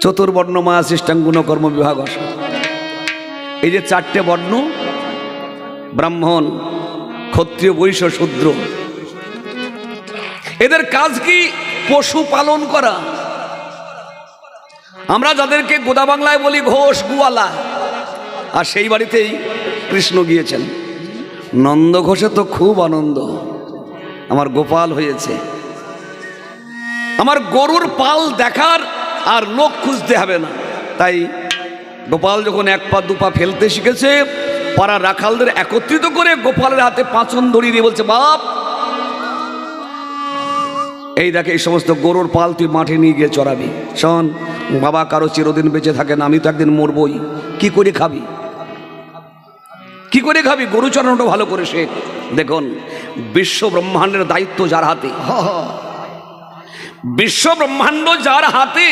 চতুর্বর্ণ মায়া সৃষ্টাঙ্গুণ কর্ম বিভাগ। এই যে চারটে বর্ণ, ব্রাহ্মণ, ক্ষত্রিয়, বৈশ্য, শূদ্র, এদের কাজ কি? পশু পালন করা। আমরা যাদেরকে গোদা বাংলায় বলি ঘোষ, গুয়ালা, আর সেই বাড়িতেই কৃষ্ণ গিয়েছেন। নন্দ ঘোষে তো খুব আনন্দ, আমার গোপাল হয়েছে। আমার গরুর পাল দেখার আর লোক খুঁজতে হবে না। তাই গোপাল যখন এক পা দু পা ফেলতে শিখেছে, পাড়ার রাখালদের একত্রিত করে গোপালের হাতে পাঁচন ধরিয়ে দিয়ে বলছে, বাপ এই দেখে এই সমস্ত গরুর পাল তুই মাঠে নিয়ে গিয়ে চড়াবি। শোন, বাবা কারো চিরদিন বেঁচে থাকেন, আমি তো একদিন মরবই। কি করে খাবি? কি করে খাবি? গরু চড়ানোটা ভালো করে শেখ। দেখুন, বিশ্ব ব্রহ্মাণ্ডের দায়িত্ব যার হাতে, বিশ্ব ব্রহ্মাণ্ড যার হাতে।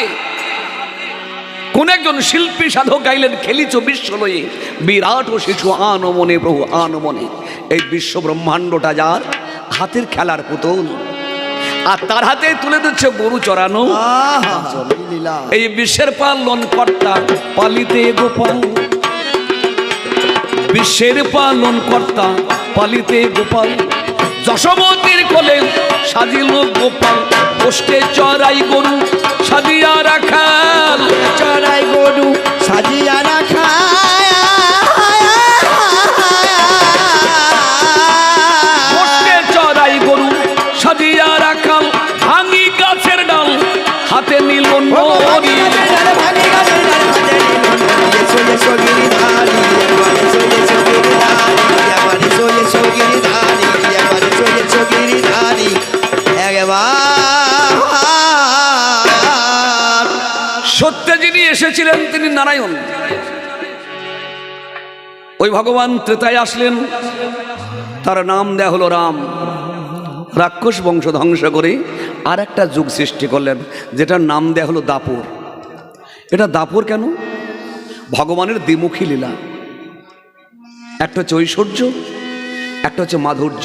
কোন একজন শিল্পী সাধক গাইলেন, খেলিছ বিশ্ব লয়ে বিরাট ও শিশু আন মনে প্রভু আন মনে। এই বিশ্ব ব্রহ্মাণ্ডটা যার হাতের খেলার পুতুল, আর তার হাতে তুলে দিচ্ছে গরু চড়ানো। এই বিশ্বের পালন কর্তা পালিতে গোপাল, বিশ্বের পালন কর্তা পালিতে গোপাল। যশোমতির কোলে সাজিল গোপাল, পোষ্টে চড়াই গরু সাজিয়া রাখাল, চড়াই গরু সাজিয়া রাখা। পোষ্টে চড়াই গরু সাজিয়া রাখাল, ভাঙি গাছের ডাল হাতে নিল নদী। সত্যে যিনি এসেছিলেন তিনি নারায়ণ। ওই ভগবান ত্রেতায় আসলেন, তার নাম দেয়া হলো রাম। রাক্ষস বংশ ধ্বংস করে আর একটা যুগ সৃষ্টি করলেন, যেটার নাম দেয়া হলো দাপর। এটা দাপর কেন? ভগবানের দ্বিমুখী লীলা। একটা হচ্ছে ঐশ্বর্য, একটা হচ্ছে মাধুর্য।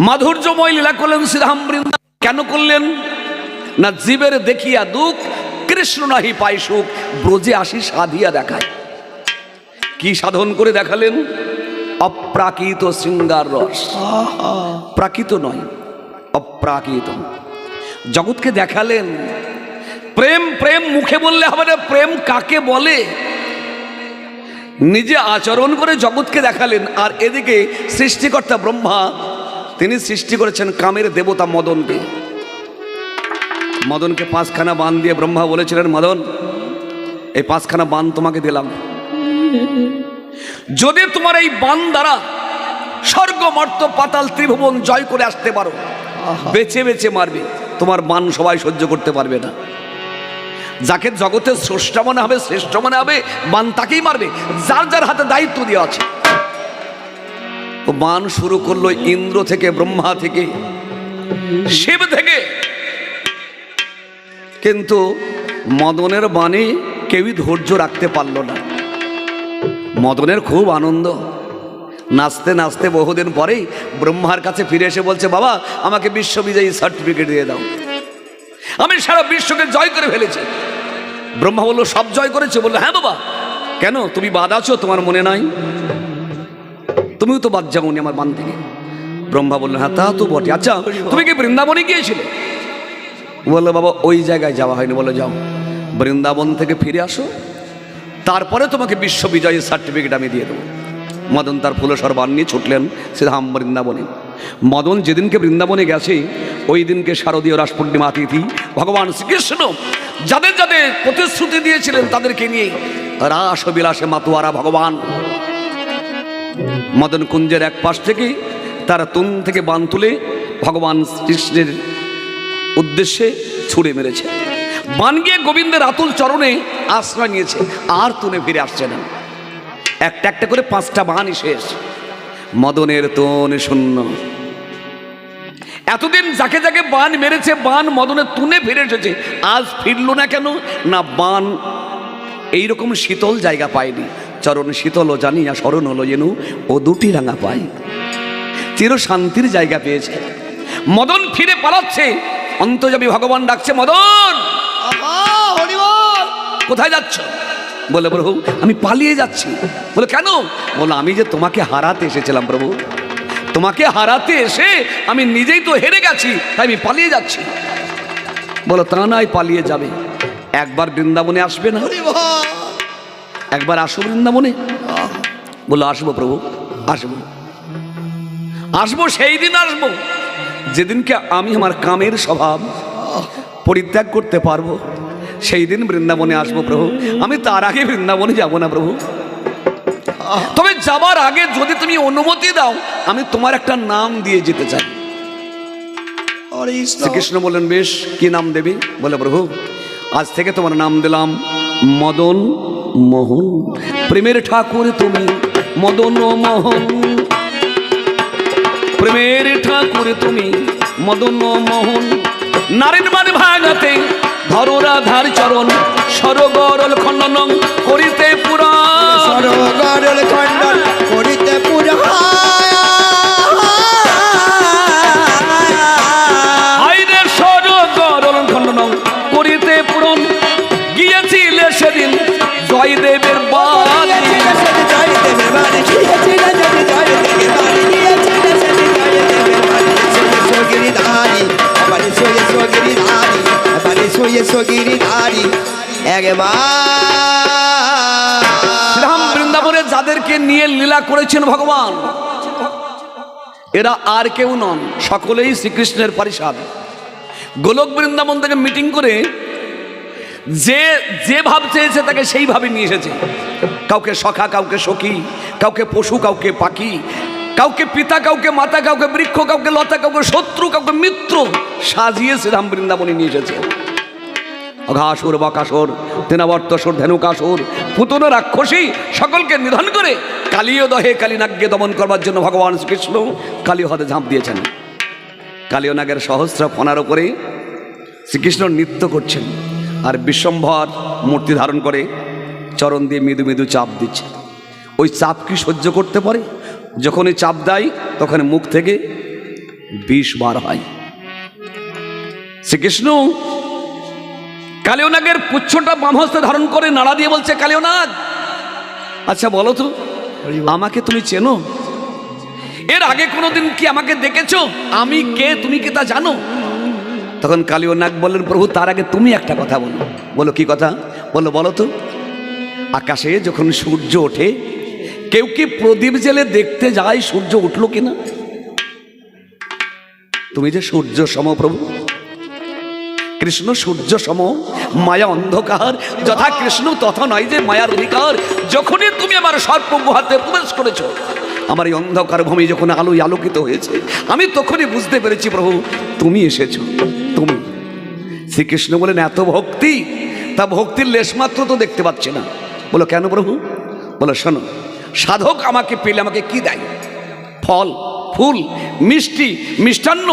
মাধুর্যময় লীলা করলেন শ্রীরাম বৃন্দাবন। কেন করলেন? না জীবের দেখিয়া দুঃখ, কৃষ্ণ নাহি পাই সুখ, ব্রজে আসি সাধিয়া দেখায়। কি সাধন করে দেখালেন? অপ্রাকৃত শৃঙ্গার রস। প্রাকৃত নয়, অপ্রাকৃত। জগৎকে দেখালেন প্রেম। প্রেম মুখে বললে হবে না, প্রেম কাকে বলে নিজে আচরণ করে জগৎকে দেখালেন। আর এদিকে সৃষ্টিকর্তা ব্রহ্মা, তিনি সৃষ্টি করেছেন কামের দেবতা মদনকে। মদনকে 5খানা বান দিয়ে ব্রহ্মা বলেছিলেন, মদন এই 5খানা বান তোমাকে দিলাম, যদি তোমার এই বান দ্বারা স্বর্গ মর্ত পাতাল ত্রিভুবন জয় করে আসতে পারো, বেছে বেছে মারবে। তোমার বান সবাই সহ্য করতে পারবে না। যাকে জগতের স্রষ্টা মনে হবে, শ্রেষ্ঠ মনে হবে, বান তাকেই মারবে, যার যার হাতে দায়িত্ব দেওয়া আছে। তো বান শুরু করলো ইন্দ্র থেকে, ব্রহ্মা থেকে, শিব থেকে। কিন্তু মদনের বাণী কেউই ধৈর্য রাখতে পারল না। মদনের খুব আনন্দ, নাচতে নাচতে বহুদিন পরেই ব্রহ্মার কাছে ফিরে এসে বলছে, বাবা আমাকে বিশ্ববিজয়ী সার্টিফিকেট দিয়ে দাও, আমি সারা বিশ্বকে জয় করে ফেলেছি। ব্রহ্মা বলল, সব জয় করেছে? বললো, হ্যাঁ বাবা। কেন, তুমি বাদ আছো? তোমার মনে নাই? তুমিও তো বাদ যাওনি আমার বান থেকে। ব্রহ্মা বললো, হ্যাঁ তা তো বটে। আচ্ছা তুমি কি বৃন্দাবনে গিয়েছিলে? বললো, বাবা ওই জায়গায় যাওয়া হয়নি। বলো, যাও বৃন্দাবন থেকে ফিরে আসো, তারপরে তোমাকে বিশ্ববিজয়ের সার্টিফিকেট আমি দিয়ে দেবো। মদন তার ফুলসর বান নিয়ে ছুটলেন শ্রীধাম বৃন্দাবনে। মদন যেদিনকে বৃন্দাবনে গেছে, ওই দিনকে শারদীয় রাস পূর্ণিমা তিথি। ভগবান শ্রীকৃষ্ণ যাদের যাদের প্রতিশ্রুতি দিয়েছিলেন তাদেরকে নিয়ে রাস বিলাসে মাতোয়ারা ভগবান। মদন কুঞ্জের এক পাশ থেকে তার তুন থেকে বান তুলে ভগবান কৃষ্ণের উদ্দেশ্যে ছুড়ে মেরেছে। বান গিয়ে গোবিন্দের আতুল চরণে আশ্রয় নিয়েছে, আর তুলে ফিরে আসছে না। একটা একটা করে 5টা বানই শেষ। মদনের তুন শূন্য। এতদিন যাকে যাকে বান মেরেছে, বান মদনের তুনে ফিরে এসেছে, আজ ফিরল না কেন? না বান এইরকম শীতল জায়গা পায়নি। চরণ শীতল জানিয়া স্মরণ হলো যেন ও দুটি রাঙা পাই। চির শান্তির জায়গা পেয়েছে। মদন ফিরে পালাচ্ছে, অন্তর্যামী ভগবান ডাকছে, মদন আহা হরি বল। কোথায় যাচ্ছ? বলে প্রভু আমি পালিয়ে যাচ্ছি। বলে কেন? বলো আমি যে তোমাকে হারাতে এসেছিলাম প্রভু, তোমাকে হারাতে এসে আমি নিজেই তো হেরে গেছি, তাই আমি পালিয়ে যাচ্ছি। বলো তা নয়, পালিয়ে যাবে, একবার বৃন্দাবনে আসবে না? হরি বল। একবার আসো বৃন্দাবনে। বলো আসবো প্রভু, আসবো, আসবো, সেই দিন আসবো যেদিনকে আমি আমার কামের স্বভাব পরিত্যাগ করতে পারবো, সেই দিন বৃন্দাবনে আসবো প্রভু। আমি তার আগে বৃন্দাবনে যাব না প্রভু। তবে যাবার আগে যদি তুমি অনুমতি দাও, আমি তোমার একটা নাম দিয়ে যেতে চাই। হরে কৃষ্ণ। শ্রীকৃষ্ণ বললেন বেশ, কি নাম দেবে? বলে প্রভু আজ থেকে তোমার নাম দিলাম মদন মোহন। প্রেমের ঠাকুর তুমি মদন মোহন, প্রেমের ঠাকুর তুমি মদন মোহন। নারীর মান ভাগাতে ধরো রাধার চরণ, সরগরল খণ্ডন করিতে পুরাণ। সরগরল খণ্ডন করিতে পুরাণ। হাইরে সরগরল খণ্ডন করিতে পুরাণ। গিয়েছিলে সেদিন জয়দেবের বাড়ি, শ্রীরাম বৃন্দাবনে যাদেরকে নিয়ে লীলা করেছেন ভগবান, এরা আর কেউ নন, সকলেই শ্রীকৃষ্ণের পারিষদ। গোলক বৃন্দাবন থেকে মিটিং করে যে যে ভাব চেয়েছে তাকে সেইভাবে নিয়ে এসেছে। কাউকে সখা, কাউকে সখী, কাউকে পশু, কাউকে পাখি, কাউকে পিতা, কাউকে মাতা, কাউকে বৃক্ষ, কাউকে লতা, কাউকে শত্রু, কাউকে মিত্র সাজিয়ে শ্রীরাম বৃন্দাবনে নিয়ে এসেছে। অঘাসুর, বকাসুর, তেনাবর্তসুর, ধেনুকাসুর, পুতন, রাক্ষসী সকলকে নিধন করে কালীয় দহে কালীনাগকে দমন করবার জন্য ভগবান শ্রীকৃষ্ণ কালীয় হ্রদে ঝাঁপ দিয়েছেন। কালীয় নাগের সহস্র ফনার উপরে শ্রীকৃষ্ণ নৃত্য করছেন, আর বিশ্বম্ভর মূর্তি ধারণ করে চরণ দিয়ে মৃদু মৃদু চাপ দিচ্ছে। ওই চাপ কি সহ্য করতে পারে? যখনই চাপ দেয় তখন মুখ থেকে বিষ বার হয়। শ্রীকৃষ্ণ কালীয়নাগের পুচ্ছটা বাম হস্তে ধারণ করে নাড়া দিয়ে বলছে, কালীয়নাগ আচ্ছা বলো তো আমাকে তুমি চেনো? এর আগে কোনোদিন কি আমাকে দেখেছো? আমি কে, তুমি কে তা জানো? তখন কালীয়নাগ বললেন, প্রভু তার আগে তুমি একটা কথা বলো। বলো কি কথা? বলো তো আকাশে যখন সূর্য ওঠে কেউ কি প্রদীপ জেলে দেখতে যায় সূর্য উঠলো কিনা? তুমি যে সূর্য সম প্রভু, কৃষ্ণ সূর্য সম, মায়া অন্ধকার, যথা কৃষ্ণ তথা নয় যে মায়ার অধিকার। যখনই তুমি আমার সর্প গুহাতে প্রবেশ করেছো, আমার এই অন্ধকার ভূমি যখন আলোয় আলোকিত হয়েছে, আমি তখনই বুঝতে পেরেছি প্রভু তুমি এসেছো। তুমি। শ্রীকৃষ্ণ বলেন এত ভক্তি, তা ভক্তির লেশমাত্র তো দেখতে পাচ্ছি না। বলো কেন প্রভু? বলো শোনো, সাধক আমাকে পেলে আমাকে কি দেয়? ফল, ফুল, মিষ্টি, মিষ্টান্ন,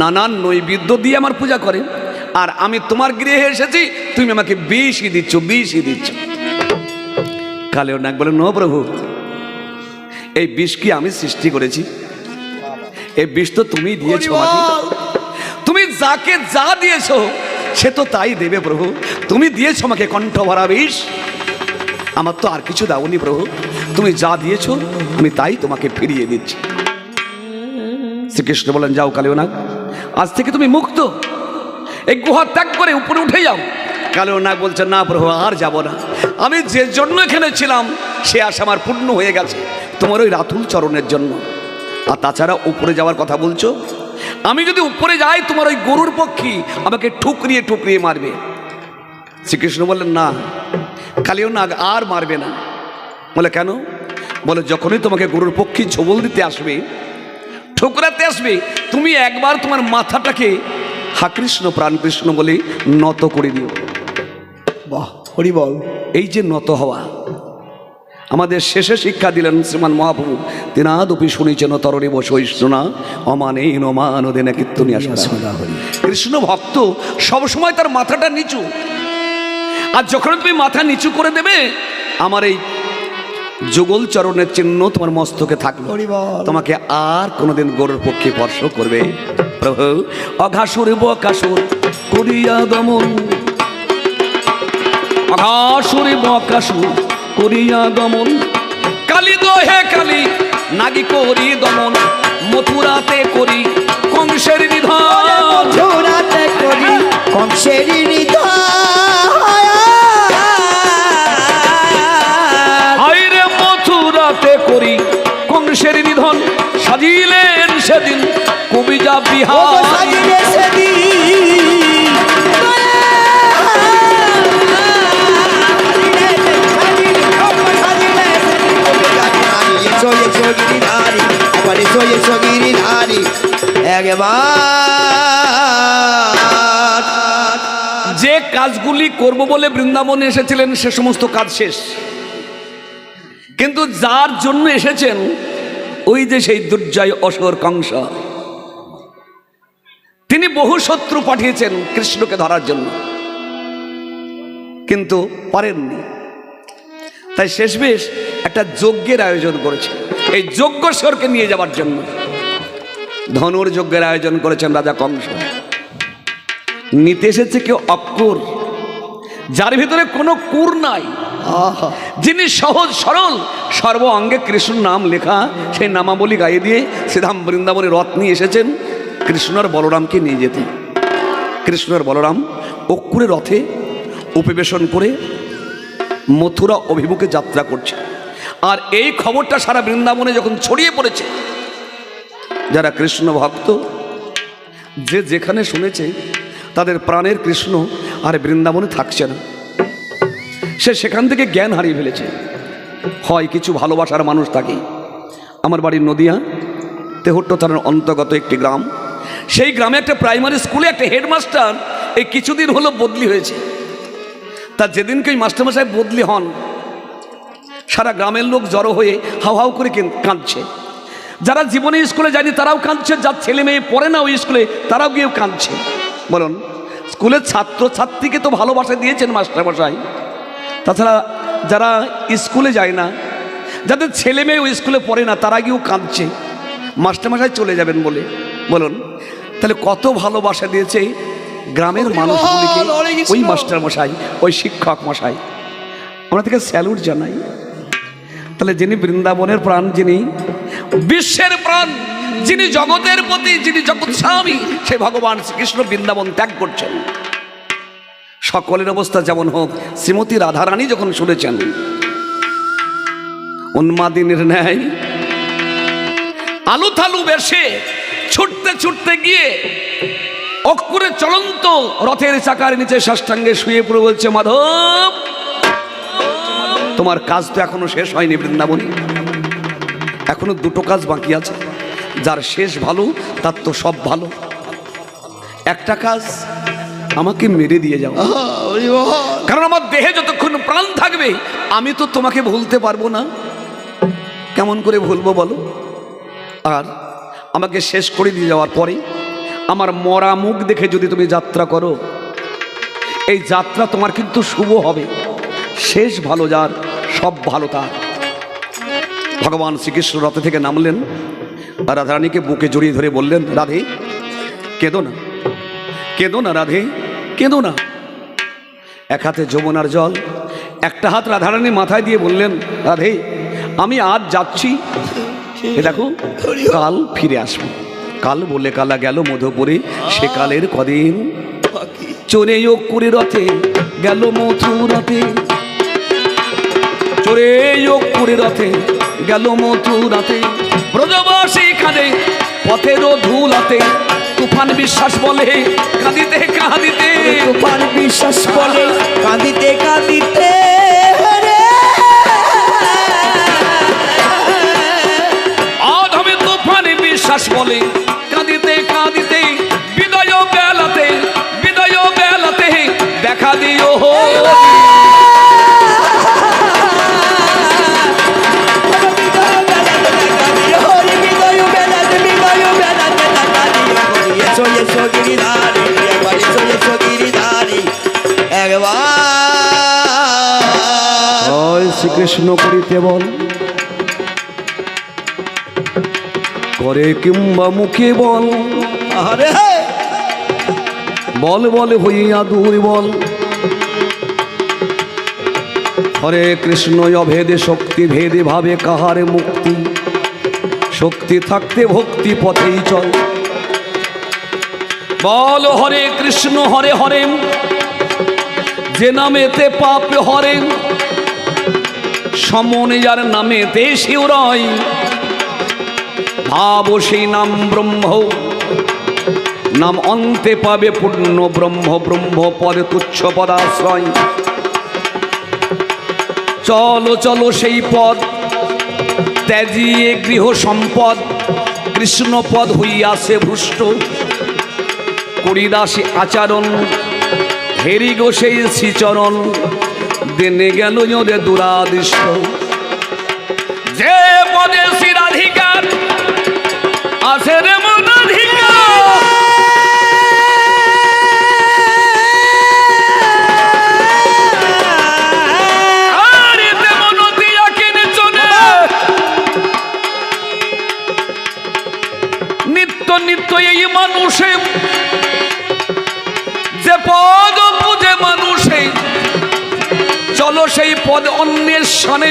নানান নৈবেদ্য দিয়ে আমার পূজা করে। আর আমি তোমার গৃহে এসেছি, তুমি আমাকে বিষই দিচ্ছ, বিষই দিচ্ছ। কালীয়নাগ বলে, নো প্রভু, এই বিষ কি আমি সৃষ্টি করেছি? এই বিষ তো তুমি দিয়েছো। তুমি যাকে যা দিয়েছো সে তো তাই দেবে প্রভু। তুমি দিয়েছো আমাকে কণ্ঠ ভরা বিষ, আমার তো আর কিছু দাওনি প্রভু। তুমি যা দিয়েছো আমি তাই তোমাকে ফিরিয়ে দিচ্ছি। শ্রীকৃষ্ণ বলেন, যাও কালীয়নাগ, আজ থেকে তুমি মুক্ত, এই গুহা ত্যাগ করে উপরে উঠে যাও। কালীয়নাগ বলছে, না প্রভু আর যাব না, আমি যে জন্য এখানে ছিলাম সে আশা আমার পূর্ণ হয়ে গেছে তোমার ওই রাতুল চরণের জন্য। আর তাছাড়া উপরে যাওয়ার কথা বলছো, আমি যদি উপরে যাই তোমার ওই গরুর পক্ষী আমাকে ঠুকরিয়ে ঠুকরিয়ে মারবে। শ্রীকৃষ্ণ বললেন, না কালীয়নাগ আর মারবে না। বলে কেন? বলে যখনই তোমাকে গরুর পক্ষী ঝোবল দিতে আসবে, ঠুকরাতে আসবে, তুমি একবার তোমার মাথাটাকে হা কৃষ্ণ প্রাণ কৃষ্ণ বলে নত করে দিও। বাহ হরি বল। এই যে নত হওয়া আমাদের শেষে শিক্ষা দিলেন শ্রীমান মহাপ্রভু, তেনাদপি শুনেছেন তরণী বসৈষ্ণা অমানে নমানদেনা কীর্তনী আসা। কৃষ্ণ ভক্ত সবসময় তার মাথাটা নিচু, আর যখন তুমি মাথা নিচু করে দেবে আমার এই যুগল চরণের চিহ্ন তোমার মস্তকে থাকলো, তোমাকে আর কোনোদিন গরুর পক্ষে স্পর্শ করবে। প্রভু অঘাসুর বকাসুর করিয়া দমন, অঘাসুরে বকাসুর করিয়া দমন, কালী গো হে কালী নাগি করি দমন, মথুরাতে করি কংসের নিধন। মথুরাতে করি কংসের নিধন, হায়রে মথুরাতে করি কংসের নিধন, সাজিলেন সেদিন কবিজা বিহার। সাজিলে সেদিন গিরিধারী, একবার এসো এসো গিরিধারী একবার। যে কাজগুলি করব বলে বৃন্দাবনে এসেছিলেন সে সমস্ত কাজ শেষ, কিন্তু যার জন্য এসেছেন ওই যে সেই দুর্জয় অসুর কংস, তিনি বহু শত্রু পাঠিয়েছেন কৃষ্ণকে ধরার জন্য, কিন্তু পারেননি। তাই শেষমেশ একটা যজ্ঞের আয়োজন করেছে, এই যজ্ঞেশ্বরকে নিয়ে যাওয়ার জন্য ধনুর যজ্ঞের আয়োজন করেছেন রাজা কংস। নিতে এসেছে কেউ অক্কুর, যার ভিতরে কোনো কুর নাই, যিনি সহজ সরল, সর্ব অঙ্গে কৃষ্ণ নাম লেখা, সেই নামাবলী গায়ে দিয়ে শ্রীধাম বৃন্দাবনে রথ নিয়ে এসেছেন কৃষ্ণর বলরামকে নিয়ে যেতে। কৃষ্ণর বলরাম অক্কুরে রথে উপবেশন করে মথুরা অভিমুখে যাত্রা করছে। আর এই খবরটা সারা বৃন্দাবনে যখন ছড়িয়ে পড়েছে, যারা কৃষ্ণ ভক্ত যে যেখানে শুনেছে তাদের প্রাণের কৃষ্ণ আর বৃন্দাবনে থাকছে না, সে সেখান থেকে জ্ঞান হারিয়ে ফেলেছে। হয় কিছু ভালোবাসার মানুষ থাকে। আমার বাড়ির নদিয়া তেহট্ট থানার অন্তর্গত একটি গ্রাম, সেই গ্রামে একটা প্রাইমারি স্কুলে একটা হেডমাস্টার এই কিছুদিন হলো বদলি হয়েছে। তা যেদিনকে ওই মাস্টারমশাই বদলি হন, সারা গ্রামের লোক জড়ো হয়ে হাউ হাউ করে কাঁদছে। যারা জীবনে স্কুলে যায়নি তারাও কাঁদছে, যার ছেলে মেয়ে পড়ে না ওই স্কুলে তারাও গিয়েও কাঁদছে। বলুন, স্কুলের ছাত্র ছাত্রীকে তো ভালোবাসা দিয়েছেন মাস্টারমশাই, তাছাড়া যারা স্কুলে যায় না, যাদের ছেলে মেয়ে ওই স্কুলে পড়ে না, তারা গিয়েও কাঁদছে মাস্টারমশাই চলে যাবেন বলে। বলুন, তাহলে কত ভালোবাসা দিয়েছে গ্রামের মানুষগুলিকে ওই মাস্টারমশাই, ওই শিক্ষক মশাই। আমরা থেকে স্যালুট জানাই। তাহলে যিনি বৃন্দাবনের প্রাণ, যিনি বিশ্বের প্রাণ, যিনি জগতের প্রতি, যিনি জগৎ স্বামী, সে ভগবান শ্রীকৃষ্ণ বৃন্দাবন ত্যাগ করছেন। সকলের অবস্থা যেমন হোক, শ্রীমতী রাধারানী যখন শুনেছেন উন্মাদিনীর ন্যায় আলু থালু বেশে ছুটতে ছুটতে গিয়ে অক্ষরে চলন্ত রথের চাকার নিচে সাষ্টাঙ্গে শুয়ে পড়ে বলছে, মাধব তোমার কাজ তো এখনো শেষ হয়নি বৃন্দাবনে, এখনো দুটো কাজ বাকি আছে। যার শেষ ভালো তার তো সব ভালো। একটা কাজ, আমাকে মেরে দিয়ে যাও, কারণ আমার দেহে যতক্ষণ প্রাণ থাকবে আমি তো তোমাকে ভুলতে পারবো না। কেমন করে ভুলবো বলো? আর আমাকে শেষ করে দিয়ে যাওয়ার পরে আমার মরা মুখ দেখে যদি তুমি যাত্রা করো, এই যাত্রা তোমার কিন্তু শুভ হবে। শেষ ভালো যার, সব ভালো তার। ভগবান শ্রীকৃষ্ণ রথে থেকে নামলেন, আর রাধারানীকে বুকে জড়িয়ে ধরে বললেন, রাধে কেঁদো না, কেঁদো না রাধে, কেঁদো না। এক হাতে যমুনার জল, একটা হাত রাধারানী মাথায় দিয়ে বললেন, রাধে আমি আজ যাচ্ছি, এ দেখো কাল ফিরে আসবো। কাল বলে কালা গেল মধুপুরে, সে কালের কদিন চড়ে করে রথে গেল মথুরাতে, চড়ে করে রথে গেল মথুরাতে। ব্রজবাসী কাঁদে পথের ধুলাতে, তুফান বিশ্বাস বলে কাঁদিতে কাঁদিতে, তুফান বিশ্বাস বলে কাঁদিতে কাঁদিতে, আধমে তুফান বিশ্বাস বলে কাঁদিতে কাঁদিতে, বিদায় বেলাতে, বিদায় বেলাতে দেখা দিও শ্রীকৃষ্ণ করিতে বল, করে কিংবা মুখে বল, বল বল হইয়া দুর্বল, হরে কৃষ্ণ অভেদে শক্তি ভেদে ভাবে কাহারে মুক্তি, শক্তি থাকতে ভক্তি পথেই চল। বল হরে কৃষ্ণ হরে হরে, যে নামেতে পাপ হরে, সমনে যার নামেতে শিউরয়, ভাব সেই নাম ব্রহ্ম, নাম অন্তে পাবে পূর্ণ ব্রহ্ম, ব্রহ্ম পদে তুচ্ছ পদাশ্রয়। চলো চলো সেই পদ ত্যাজিয়ে গৃহ সম্পদ, কৃষ্ণ পদ হইয়াছে ভ্রষ্ট, করিদাসী আচরণ, হেরি গো সেই শ্রীচরণ, দেনে গেল ওরে দুরাদিষ্ট। যে পদে শিরাধিকার আছে রে মনাধিকার, নিত্য নিত্য এই মানুষে যে পদ বুঝে মানুষে, চলো সেই পদ অন্বেষণে,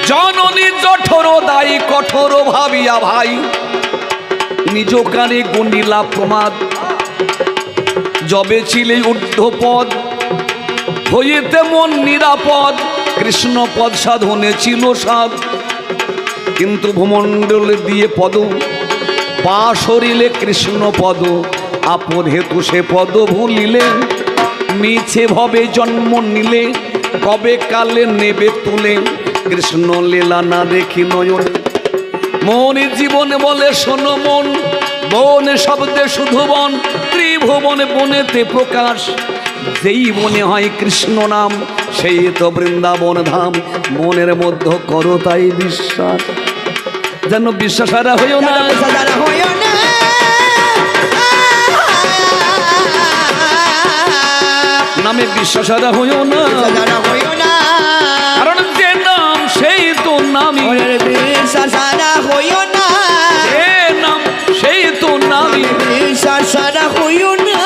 জননী জঠর দায়ী কঠোর ভাবিয়া ভাই, নিজ কানে গণ্ডিলা প্রমাদ, যবে ছিলে ঊর্ধ্ব পদ হইতে মন নিরাপদ, কৃষ্ণ পদ সাধনে ছিল সাধ, কিন্তু ভূমণ্ডল দিয়ে পদ পা সরিলে কৃষ্ণ পদ, আপদ হেতু সে পদ ভুলিলে, মিছে ভবে জন্ম নিলে, কবে কালে নেবে তুলে, কৃষ্ণ লীলা না দেখি নয়ন। মন জীবন বলে শোনো মন, বন শব্দে শুধু বন, ত্রিভুবন বনেতে প্রকাশ, যেই মনে হয় কৃষ্ণ নাম, সেই তো বৃন্দাবন ধাম। মনের মধ্যে করো তাই বিশ্বাস, যেন বিশ্বাস হারা হইও না, নামে বিশ্বাস হারা হইও না, কারণ যে নাম সেই তো নামই, বিশ্বাস হারা হইও না, যে নাম সেই তো নামই, বিশ্বাস হারা হইও না,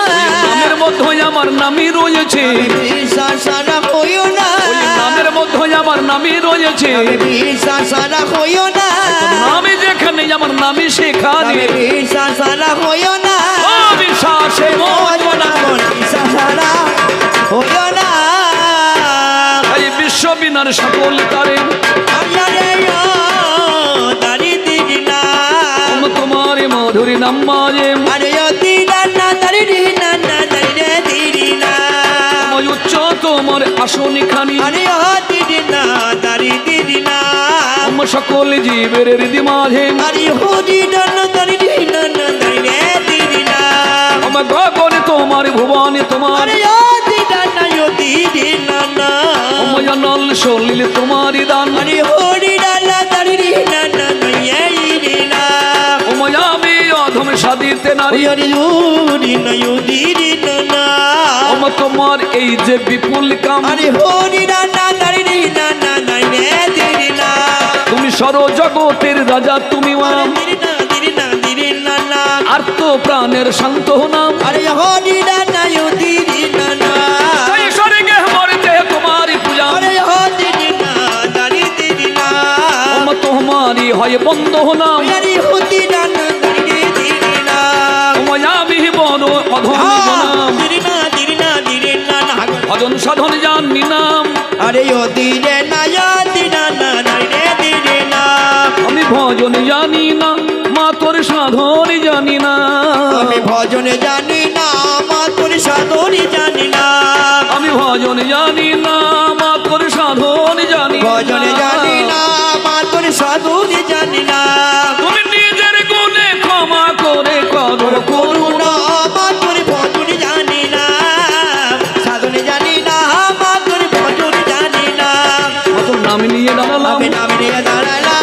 নামের মধ্যে আমার নামই রয়েছে, বিশ্বাস হারা হইও না, ওই নামের মধ্যে আমার নামই রয়েছে, বিশ্বাস হারা হইও না, নামে যেখানে আমার নামই সেখানে, বিশ্বাস হারা হইও না, বিশ্বাসে বিশ্বাস হারা হইও না, এই বিশ্ব বিনার সকল তারে তোমার মধুরী নাম মাঝে উচ্চ তোমার আসন খানি, সকল জীবের হৃদি মাঝে আমার গগনে তোমার ভুবনে তোমার নল সলিল তোমার দান, আমি অধম সাদিতে নারী, তোমার এই যে বিপুল কাম, তুমি সর জগতের রাজা, তুমি আর্ত প্রাণের শান্ত নাম, তোমারই পূজা তোমারই হয় বন্ধ নাম, আমি বড় অধম ভজন সাধন জানি নাম, আমি ভজন জানি না মা তোর সাধন জানি না, আমি ভজন জানি না মা তোর সাধন জানি না, আমি ভজন জানি না মা তোর সাধন জানি, ভজন জানি না মা তোর সাধন জানি না, তুমি নিজের গুণে ক্ষমা করে কদর করুণা, মা তোর ভজন জানি না, সাধন জানি না মা তোর ভজন জানি না, তোর নাম নিয়ে দাঁড়ালাম, আমি নাম নিয়ে দাঁড়ালাম,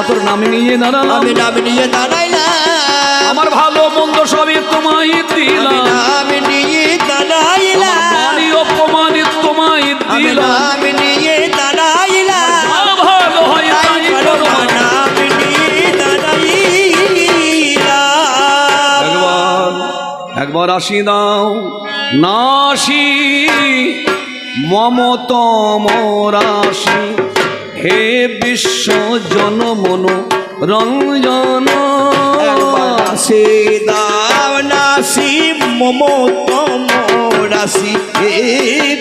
তোর নাম নিয়ে দাঁড়ালাম, আমি নাম নিয়ে দাঁড়াইলাম, আমার ভালো মন্দ সবই তোমায় দিলাম, আমি নিয়ে দাঁড়াইলাম, মানি অপমানিত তোমায় দিলাম, আমি নিয়ে দাঁড়াইলাম, ভালো হয় তাই করো, আমি নিয়ে দাঁড়াইলাম। ভগবান একবার আসি দাও নাসি মমতম রাশি হে বিশ্ব জনমন রঞ্জন আসে দাও নাসি মমতম রাশি হে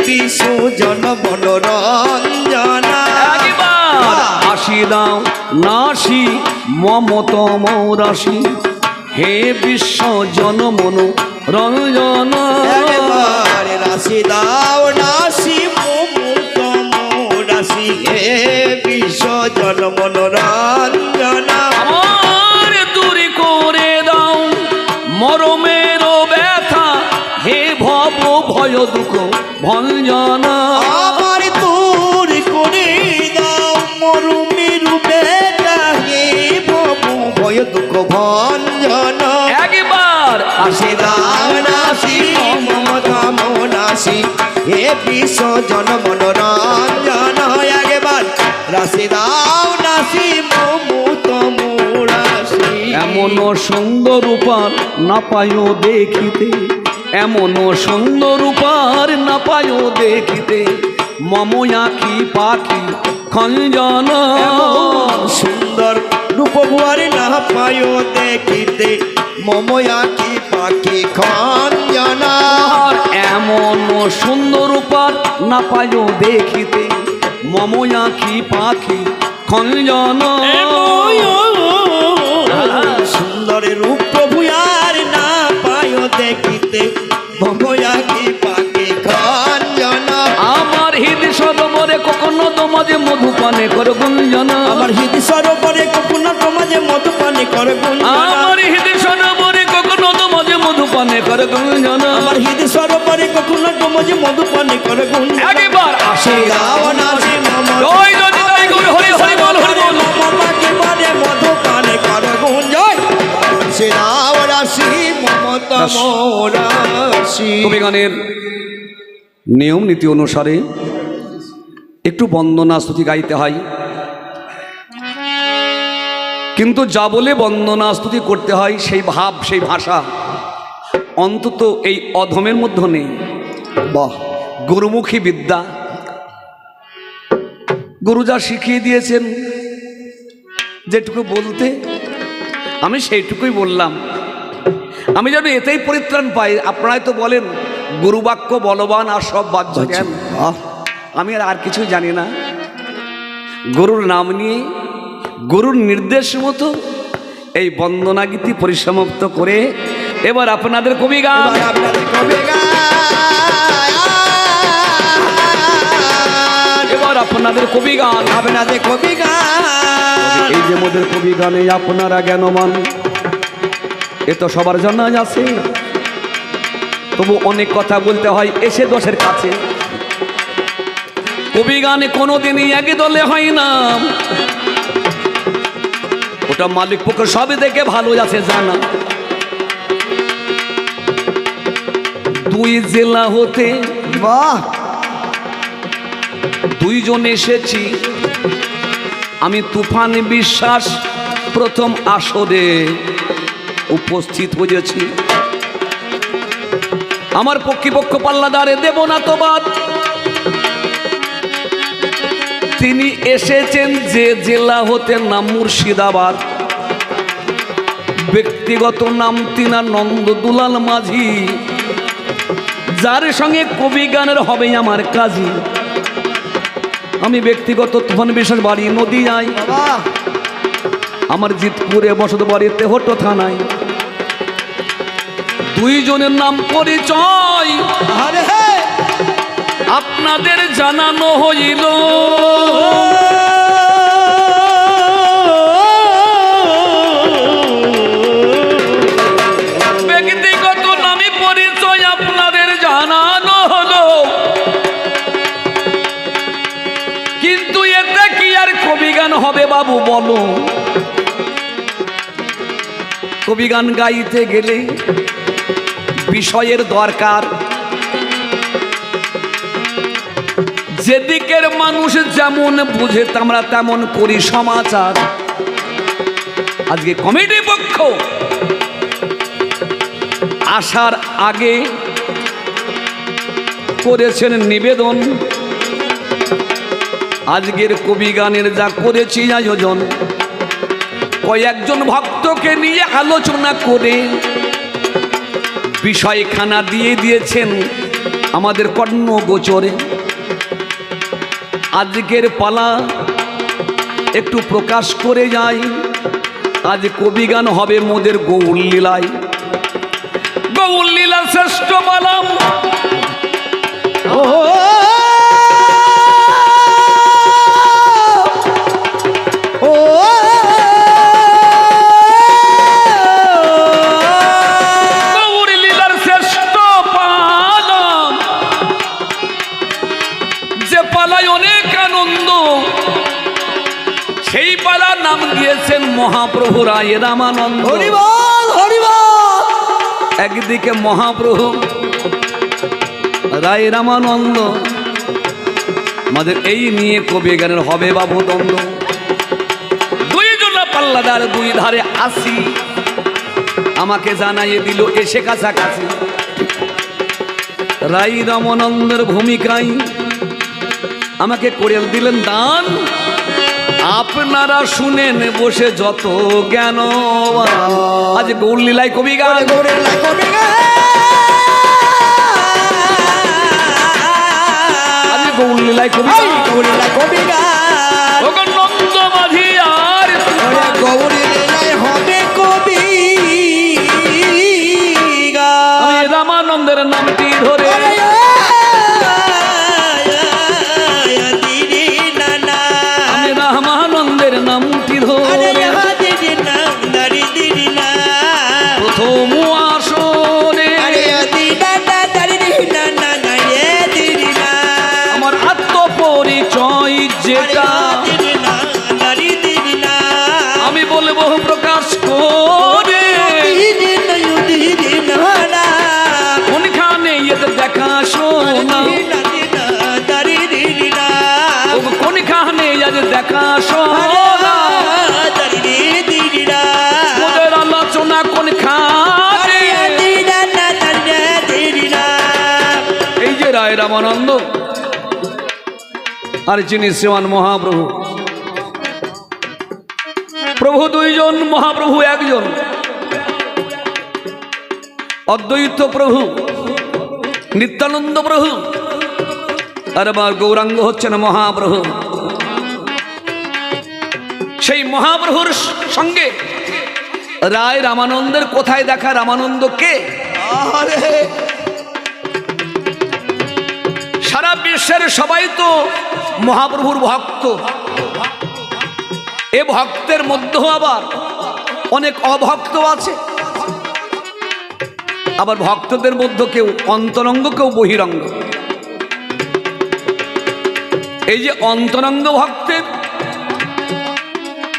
বিশ্ব জন মনোরঞ্জনা। একবার আসি দাও নাসি মমতম রাশি হে বিশ্ব জনমন রঞ্জন একবার রাশি দাও নাসি মমতম রাশি হে বিশ্ব জন মনোরঞ্জনা। আমার দূরে করে দাও মরমের ব্যথা হে ভব ভয় দুঃখ ভঞ্জনা আমার দূর করে দাও মরুমের বেটা হে বাবু ভয় দুঃখ ভঞ্জন। একবার আসে দাও নাসি মমতম নাসি হে বিশ্ব জন মনোরঞ্জন। একবার রাশি দাও নাসি মমতম রাশি। এমন সুন্দর উপার না পায়ো দেখিতে এমন সুন্দর উপার না পায়ো দেখিতে মম আঁখি পাখি খঞ্জন সুন্দর রূপ ভুয়ারে না পায় দেখিতে মময়া কি পাখি খঞ্জনা। আর এমন সুন্দর উপার না পায়ো দেখিতে মম আঁখি পাখি খঞ্জন সুন্দর রূপ ভুয়ার না পায় দেখিতে মময়া কি পাখি খঞ্জনা। আমার হৃদ সরোবরে কখনো তোমাদের মধু পানে করে গুঞ্জন আমার হৃদ সরোবরে কখনো তোমাদের মধু পানে করে গুঞ্জনা। আমার হৃদ সরোবরে কখনো তোমাদের মধু পানে করে গুঞ্জন আমার হৃদ সরোবরে কখনো তোমাদের মধু পানে করে গুঞ্জনা। একবার আসে দাও নাসি মমতা জয় যদি তাই করে হরি হরি বল হরি বল মমতাকে পানে মধু পানে করে গুঞ্জন। সে দাও রাশি মমতা রাশি। কবি গানের নিয়ম নীতি অনুসারে একটু বন্দনা স্তুতি গাইতে হয়, কিন্তু যা বলে বন্দনা স্তুতি করতে হয় সেই ভাব সেই ভাষা অন্তত এই অধমের মধ্যে নেই। বাহ, গুরুমুখী বিদ্যা গুরু যা শিখিয়ে দিয়েছেন যেটুকু বলতে আমি সেইটুকুই বললাম। আমি যেন এতেই পরিত্রাণ পাই। আপনারাই তো বলেন গুরুবাক্য বলবান আর সব বাহ্য জ্ঞান। আমি আর কিছুই জানি না। গুরুর নাম নিয়ে গুরুর নির্দেশ মতো এই বন্দনা গীতি পরিসমাপ্ত করে এবার আপনাদের কবি গান এবার আপনাদের কবি গান আপনাদের কবি গান। এই যে মোদের কবি গানে আপনারা জ্ঞানবান এ তো সবার জন্য আছে, তবু অনেক কথা বলতে হয় এসে দোষের কাছে। কবি গানে কোনোদিনই একই দলে হয় না, ওটা মালিক পক্ষ সবে দেখে ভালো আছে জানা। দুই জেলা হতে বাহ, দুইজন এসেছি, আমি তুফান বিশ্বাস প্রথম আসরে উপস্থিত হয়েছি। আমার পক্ষিপক্ষ পাল্লাদারে দেব না তো বাদ। তিনি এসেছেন যে জেলা হতে নাম মুর্শিদাবাদ, ব্যক্তিগত নাম তিনার নন্দ দুলাল মাঝি, যার সঙ্গে কবি গানের হবে আমার কাজী। আমি ব্যক্তিগত তুফান বিশ্বাস, বাড়ি নদীয়ায়, আমার জিতপুরে বসত বাড়িতে হটো থানায়। দুইজনের নাম পরিচয় আপনাদের জানানো হইল। ব্যক্তিগত নামে পরিচয় আপনাদের জানানো হলো, কিন্তু এতে কি আর কবি গান হবে বাবু বলো? কবি গান গাইতে গেলে বিষয়ের দরকার। যেদিকের মানুষ যেমন বুঝে আমরা তেমন করি সমাচার। আজকে কমিটি পক্ষ আসার আগে করেছেন নিবেদন, আজকের কবি গানের যা করেছি আয়োজন, কয়েকজন ভক্তকে নিয়ে আলোচনা করে বিষয়খানা দিয়ে দিয়েছেন আমাদের কর্ণ গোচরে। আজকের পালা একটু প্রকাশ করে যাই, আজ কবি গান হবে মোদের গৌর লীলায়। গৌর লীলার শ্রেষ্ঠ পালাম ও ও গৌর লীলার শ্রেষ্ঠ পালাম, যে পালায় অনেক আনন্দ, সেই পালার নাম দিয়েছেন মহাপ্রভু রায় রামানন্দ। হরি বল হরি বল। একদিকে মহাপ্রভু রায় রামানন্দ, আমাদের এই নিয়ে কবি গানের হবে বাবু দ্বন্দ্ব। দুইজন পাল্লাদার দুই ধারে আসি, আমাকে জানাইয়ে দিল এসে কাছাকাছি। রায় রামানন্দের ভূমিকায় আমাকে করে দিলেন দান, আপনারা শুনেন বসে যত জ্ঞান। আজ গৌর লীলায় কবি গান, গৌরের লাই কবি গান। আজ গৌর লীলায় কবি গান। গৌরের লাই কবি গান। ওগো নন্দ মাঝি আর ওরে গৌরের লাই হবে কবি গান। আমি রামানন্দের নামটি ধরে ওরে দিদি নানা। আমি রামানন্দের নামটি আরে ধরে দিদি না দারি দিদি না। প্রথম আসরে আরে দিদা না দারি দিদি না না না এ দিদি না। আমার আত্মপরিচয় যেটা দিদি না দারি দিদি না। আমি বলবো প্রকাশ করে, দিদি না দিদি না না। কোনখানে এতে দেখা শোনা, দিদি না দারি দিদি না। ওগো কোনখানে আজ দেখা শোনা, দারি দিদি না। ওদের আলোচনা কোনখানে। দিদা না দারি দিদি না। এই যে রায় রামানন্দ আর যিনি শ্রীমান মহাপ্রভু, প্রভু দুইজন, মহাপ্রভু একজন। অদ্বৈত প্রভু, নিত্যানন্দ প্রভু, আর আবার গৌরাঙ্গ হচ্ছেন মহাপ্রভু। সেই মহাপ্রভুর সঙ্গে রায় রামানন্দের কোথায় দেখা? রামানন্দ কে? আরে সারা বিশ্বের সবাই তো মহাপ্রভুর ভক্ত। এ ভক্তের মধ্যেও আবার অনেক অভক্ত আছে, আবার ভক্তদের মধ্যে কেউ অন্তরঙ্গ, কেউ বহিরঙ্গ। এই যে অন্তরঙ্গ ভক্তের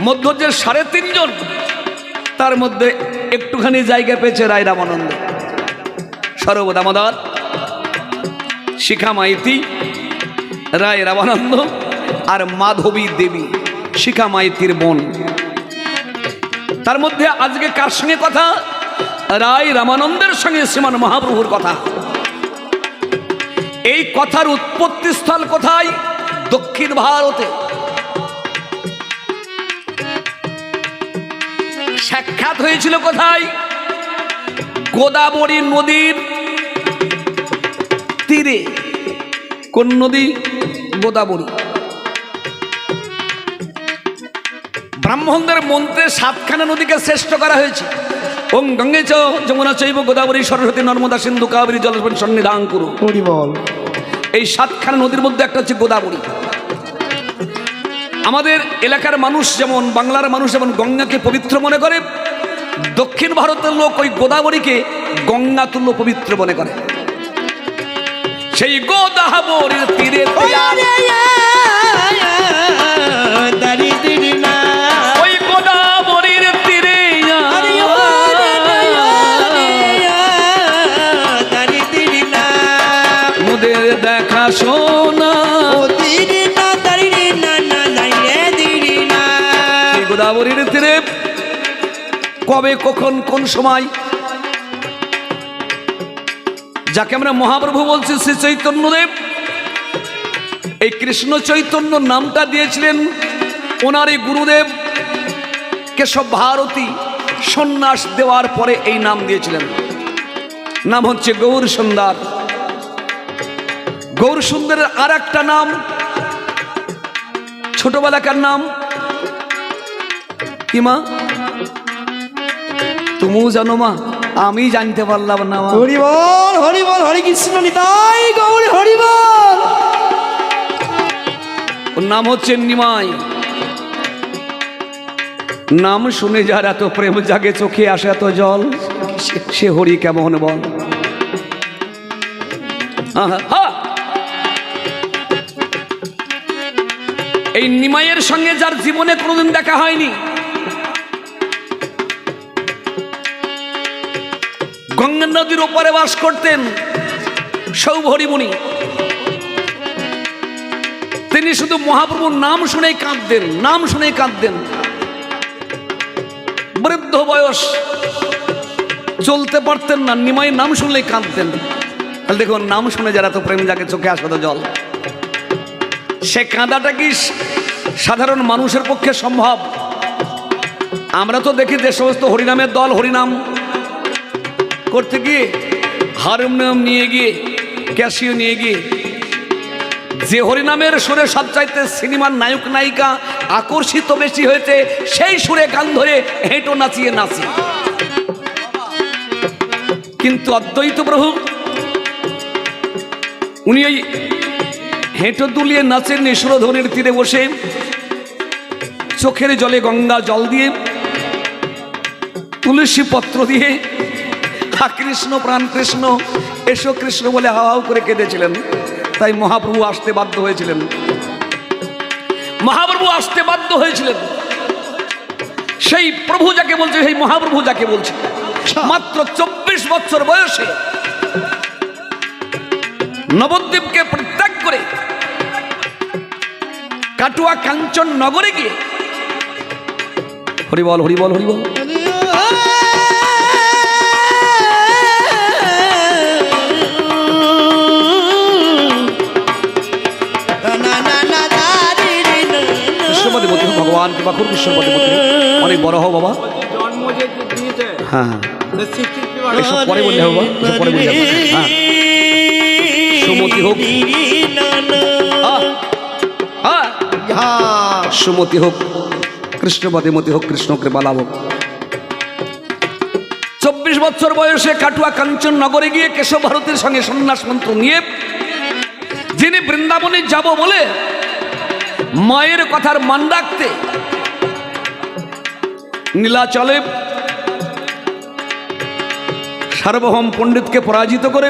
মধ্য যে 3.5 জন, তার মধ্যে একটুখানি জায়গা পেয়েছে রায় রামানন্দ। সর্বদামোদর, শিখা মাইতি, রায় রামানন্দ আর মাধবী দেবী, শিখা মাইতির বোন। তার মধ্যে আজকে কার সঙ্গে কথা? রায় রামানন্দের সঙ্গে শ্রীমান মহাপ্রভুর কথা। এই কথার উৎপত্তি স্থল কোথায়? দক্ষিণ ভারতে। সাক্ষাৎ হয়েছিল কোথায়? গোদাবরী নদীর তীরে। কোন নদী? গোদাবরী। ব্রাহ্মণদের মন্ত্রে 7খানা নদীকে শ্রেষ্ঠ করা হয়েছে। ওং গঙ্গে চ যমুনা চৈব গোদাবরী সরস্বতী নর্মদা সিন্ধু কাবেরী জলস্পন সন্নিধান করু। হরি বল। এই 7খানা নদীর মধ্যে একটা হচ্ছে গোদাবরী। আমাদের এলাকার মানুষ যেমন, বাংলার মানুষ যেমন গঙ্গাকে পবিত্র মনে করে, দক্ষিণ ভারতের লোক ওই গোদাবরীকে গঙ্গা তুল্য পবিত্র মনে করে। সেই গোদাবরীর তীরে দারি দিদি না। ওই গোদাবরীর তীরে দারি দিদি না। মোদের দেখা শোনা। ও দিদি না দারি না না দাইরে দিদি না। সেই গোদাবরীর তীরে কবে, কখন, কোন সময় যাকে আমরা মহাপ্রভু বলছি শ্রী চৈতন্যদেব, এই কৃষ্ণ চৈতন্য নামটা দিয়েছিলেন ওনারই গুরুদেব কেশব ভারতী সন্ন্যাস দেওয়ার পরে এই নাম দিয়েছিলেন। নাম হচ্ছে গৌর সুন্দর। গৌর সুন্দরের আর একটা নাম, ছোটবেলাকার নাম কি মা? তুমিও জানো মা, আমি জানতে পারলাম না মা। হরি বল হরি বল, হরে কৃষ্ণ নিতাই গৌর হরি বল। ওর নাম হচ্ছে নিমাই। নাম শুনে যার এত প্রেম জাগে, চোখে আসে এত জল, সে হরি কেমন বল। এই নিমাইয়ের সঙ্গে যার জীবনে কোনোদিন দেখা হয়নি, গঙ্গা নদীর ওপারে বাস করতেন সৌভরিমুনি। তিনি শুধু মহাপ্রভুর নাম শুনেই কাঁদতেন, নাম শুনেই কাঁদতেন। বৃদ্ধ বয়স, চলতে পারতেন না, নিমাইয়ের নাম শুনলেই কাঁদতেন। তাহলে দেখুন, নাম শুনে যারা তো প্রেম জাগে, চোখে আসে তো জল। সে কাঁদাটা কি সাধারণ মানুষের পক্ষে সম্ভব? আমরা তো দেখি যে সমস্ত হরিনামের দল হরিনাম করতে গিয়ে, হারমোনিয়াম নিয়ে গিয়ে, ক্যাসিও নিয়ে গিয়ে, যে হরিনামের সুরে সবচাইতে সিনেমার নায়ক নায়িকা আকর্ষিত বেশি হয়েছে, সেই সুরে গান ধরে হেঁটো নাচিয়ে নাচে। কিন্তু অদ্বৈত প্রভু উনি ওই হেঁটো দুলিয়ে নাচেন সুরধনের তীরে বসে, চোখের জলে গঙ্গা জল দিয়ে, তুলসী পত্র দিয়ে, কৃষ্ণ প্রাণ কৃষ্ণ, এসো কৃষ্ণ বলে হাওয়াও করে কেঁদেছিলেন। তাই মহাপ্রভু আসতে বাধ্য হয়েছিলেন। মহাপ্রভু আসতে বাধ্য হয়েছিলেন। সেই প্রভু যাকে বলছে, সেই মহাপ্রভু যাকে বলছে, মাত্র 24 বছর বয়সে নবদ্বীপকে পরিত্যাগ করে কাটুয়া কাঞ্চন নগরে গিয়ে, হরিবল হরিবল হরিবল, ভগবান কৃপা করুন, কৃষ্ণপদে অনেক বড় হও বাবা। হ্যাঁ, এসব পরে বললে হবে, এসব পরে বললে হবে। হ্যাঁ, সুমতি হোক, সুমতি হোক, কৃষ্ণপদে মতি হোক, কৃষ্ণ কৃপা লাভ হোক। 24 বছর বয়সে কাটুয়া কাঞ্চন নগরে গিয়ে কেশব ভারতীর সঙ্গে সন্ন্যাস মন্ত্র নিয়ে, যিনি বৃন্দাবনে যাব বলে মায়ের কথার মান রাখতে নীলাচলে সার্বভৌম পণ্ডিতকে পরাজিত করে,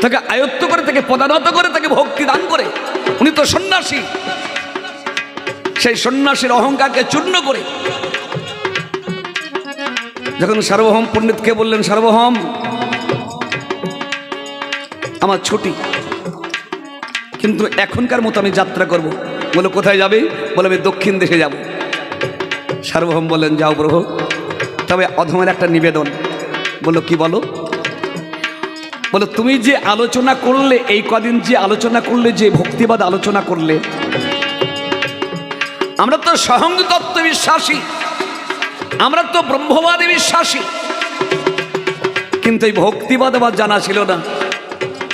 তাকে আয়ত্ত করে, তাকে পদানত করে, তাকে ভক্তি দান করে, উনি তো সন্ন্যাসী, সেই সন্ন্যাসীর অহংকারকে চূর্ণ করে যখন সার্বভৌম পণ্ডিতকে বললেন, সার্বভৌম আমার ছুটি, কিন্তু এখনকার মতো আমি যাত্রা করব। বলে কোথায় যাবে? বলে আমি দক্ষিণ দেশে যাব। সার্বভৌম বললেন, যাও প্রভু, তবে অধমের একটা নিবেদন। বললো কি বলো? বলো তুমি যে আলোচনা করলে, এই কদিন যে আলোচনা করলে, যে ভক্তিবাদ আলোচনা করলে, আমরা তো সহঙ্গ তত্ত্ব বিশ্বাসী, আমরা তো ব্রহ্মবাদে বিশ্বাসী, কিন্তু এই ভক্তিবাদ আবার জানা ছিল না।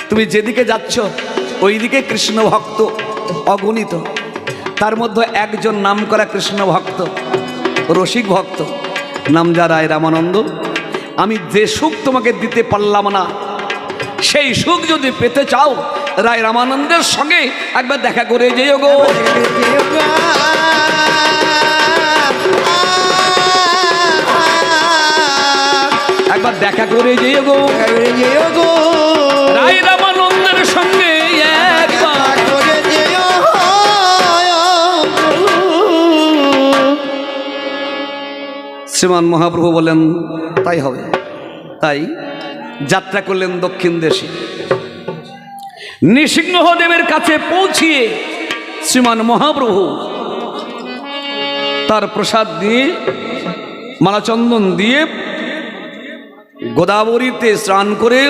তুমি যেদিকে যাচ্ছ ওইদিকে কৃষ্ণ ভক্ত অগণিত, তার মধ্যে একজন নাম করা কৃষ্ণ ভক্ত, রসিক ভক্ত, নাম যা রায় রামানন্দ। আমি যে সুখ তোমাকে দিতে পারলাম না, সেই সুখ যদি পেতে চাও, রায় রামানন্দের সঙ্গে একবার দেখা করে যেও গো। একবার দেখা করে যেও গো, রায় রামানন্দের সঙ্গে একবার করে যেও। শ্রীমান মহাপ্রভু বলেন তাই হবে। তাই যাত্রা করলেন দক্ষিণ দেশে। নৃসিংহদেবের কাছে পৌঁছিয়ে শ্রীমান মহাপ্রভু তার প্রসাদ দিয়ে, মালাচন্দন দিয়ে, গোদাবরীতে স্নান করে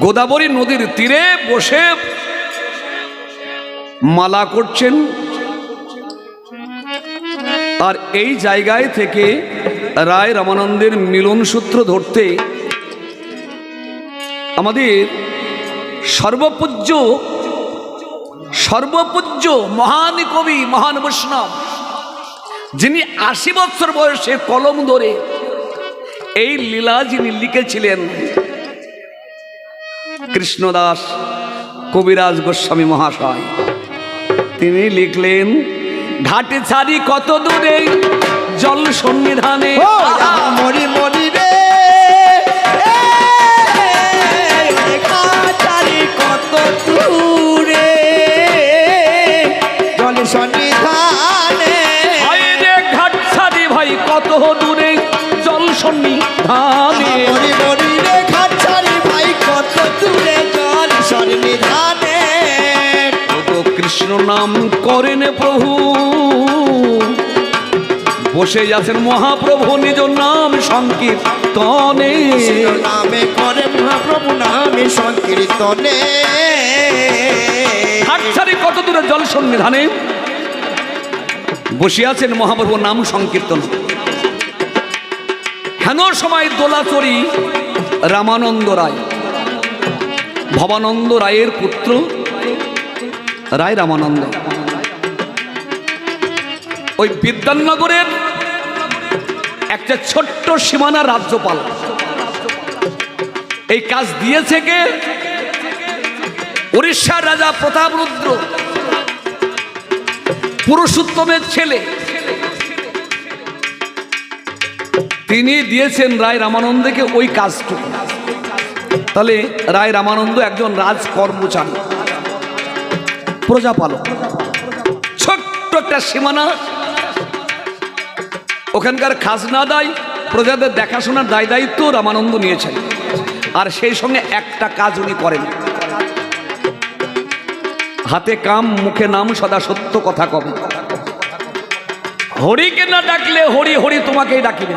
গোদাবরী নদীর তীরে বসে মালা করছেন। আর এই জায়গায় থেকে রায় রামানন্দের মিলন সূত্র ধরতে আমাদের সর্বপূজ্য মহান কবি, মহান বৈষ্ণব, যিনি ৮০ বছর বয়সে কলম ধরে এই লীলা যিনি লিখেছিলেন, কৃষ্ণদাস কবিরাজ গোস্বামী মহাশয়, তিনি লিখলেন, ঘাটে ছাড়ি কত দূরে জল সন্নিধানে, মরি মরি রে ঘাটারি কত দূরে জল সন্নিধানে, ঘাট ছাড়ি ভাই কত দূরে জল সন্নিধানে, মরি মরি রে ঘাটারি ভাই কত দূরে জল সন্নিধানে, কৃষ্ণ নাম করেন প্রভু, বসে আছেন মহাপ্রভু নিজ নাম সংকীর্তনে, নামে করে মহাপ্রভু নামে সংকীর্তনে, হাটছাড়ি কত দূরে জল সন্নিধানে বসে আছেন মহাপ্রভু নাম সংকীর্তন। হেন সময় দোলাচরি রামানন্দ রায়, ভবানন্দ রায়ের পুত্র রায় রামানন্দ, ওই বিদ্যানগরের একটা ছোট্ট সীমানা রাজ্যপাল। এই কাজ দিয়েছে কে? উড়িষ্যার রাজা প্রতাপরুদ্র, পুরুষোত্তমের ছেলে, তিনি দিয়েছেন রায় রামানন্দকে ওই কাজটুকু। তাহলে রায় রামানন্দ একজন রাজকর্মচারী, প্রজাপালক, ছোট্ট একটা সীমানা, ওখানকার খাজনা দায়, প্রজাদের দেখাশোনার দায় দায়িত্ব রামানন্দ নিয়েছেন। আর সেই সঙ্গে একটা কাজ উনি করেন, হাতে কাম মুখে নাম, সদা সত্য কথা কবে। হরিকে না ডাকলে হরি হরি তোমাকেই ডাকিবে।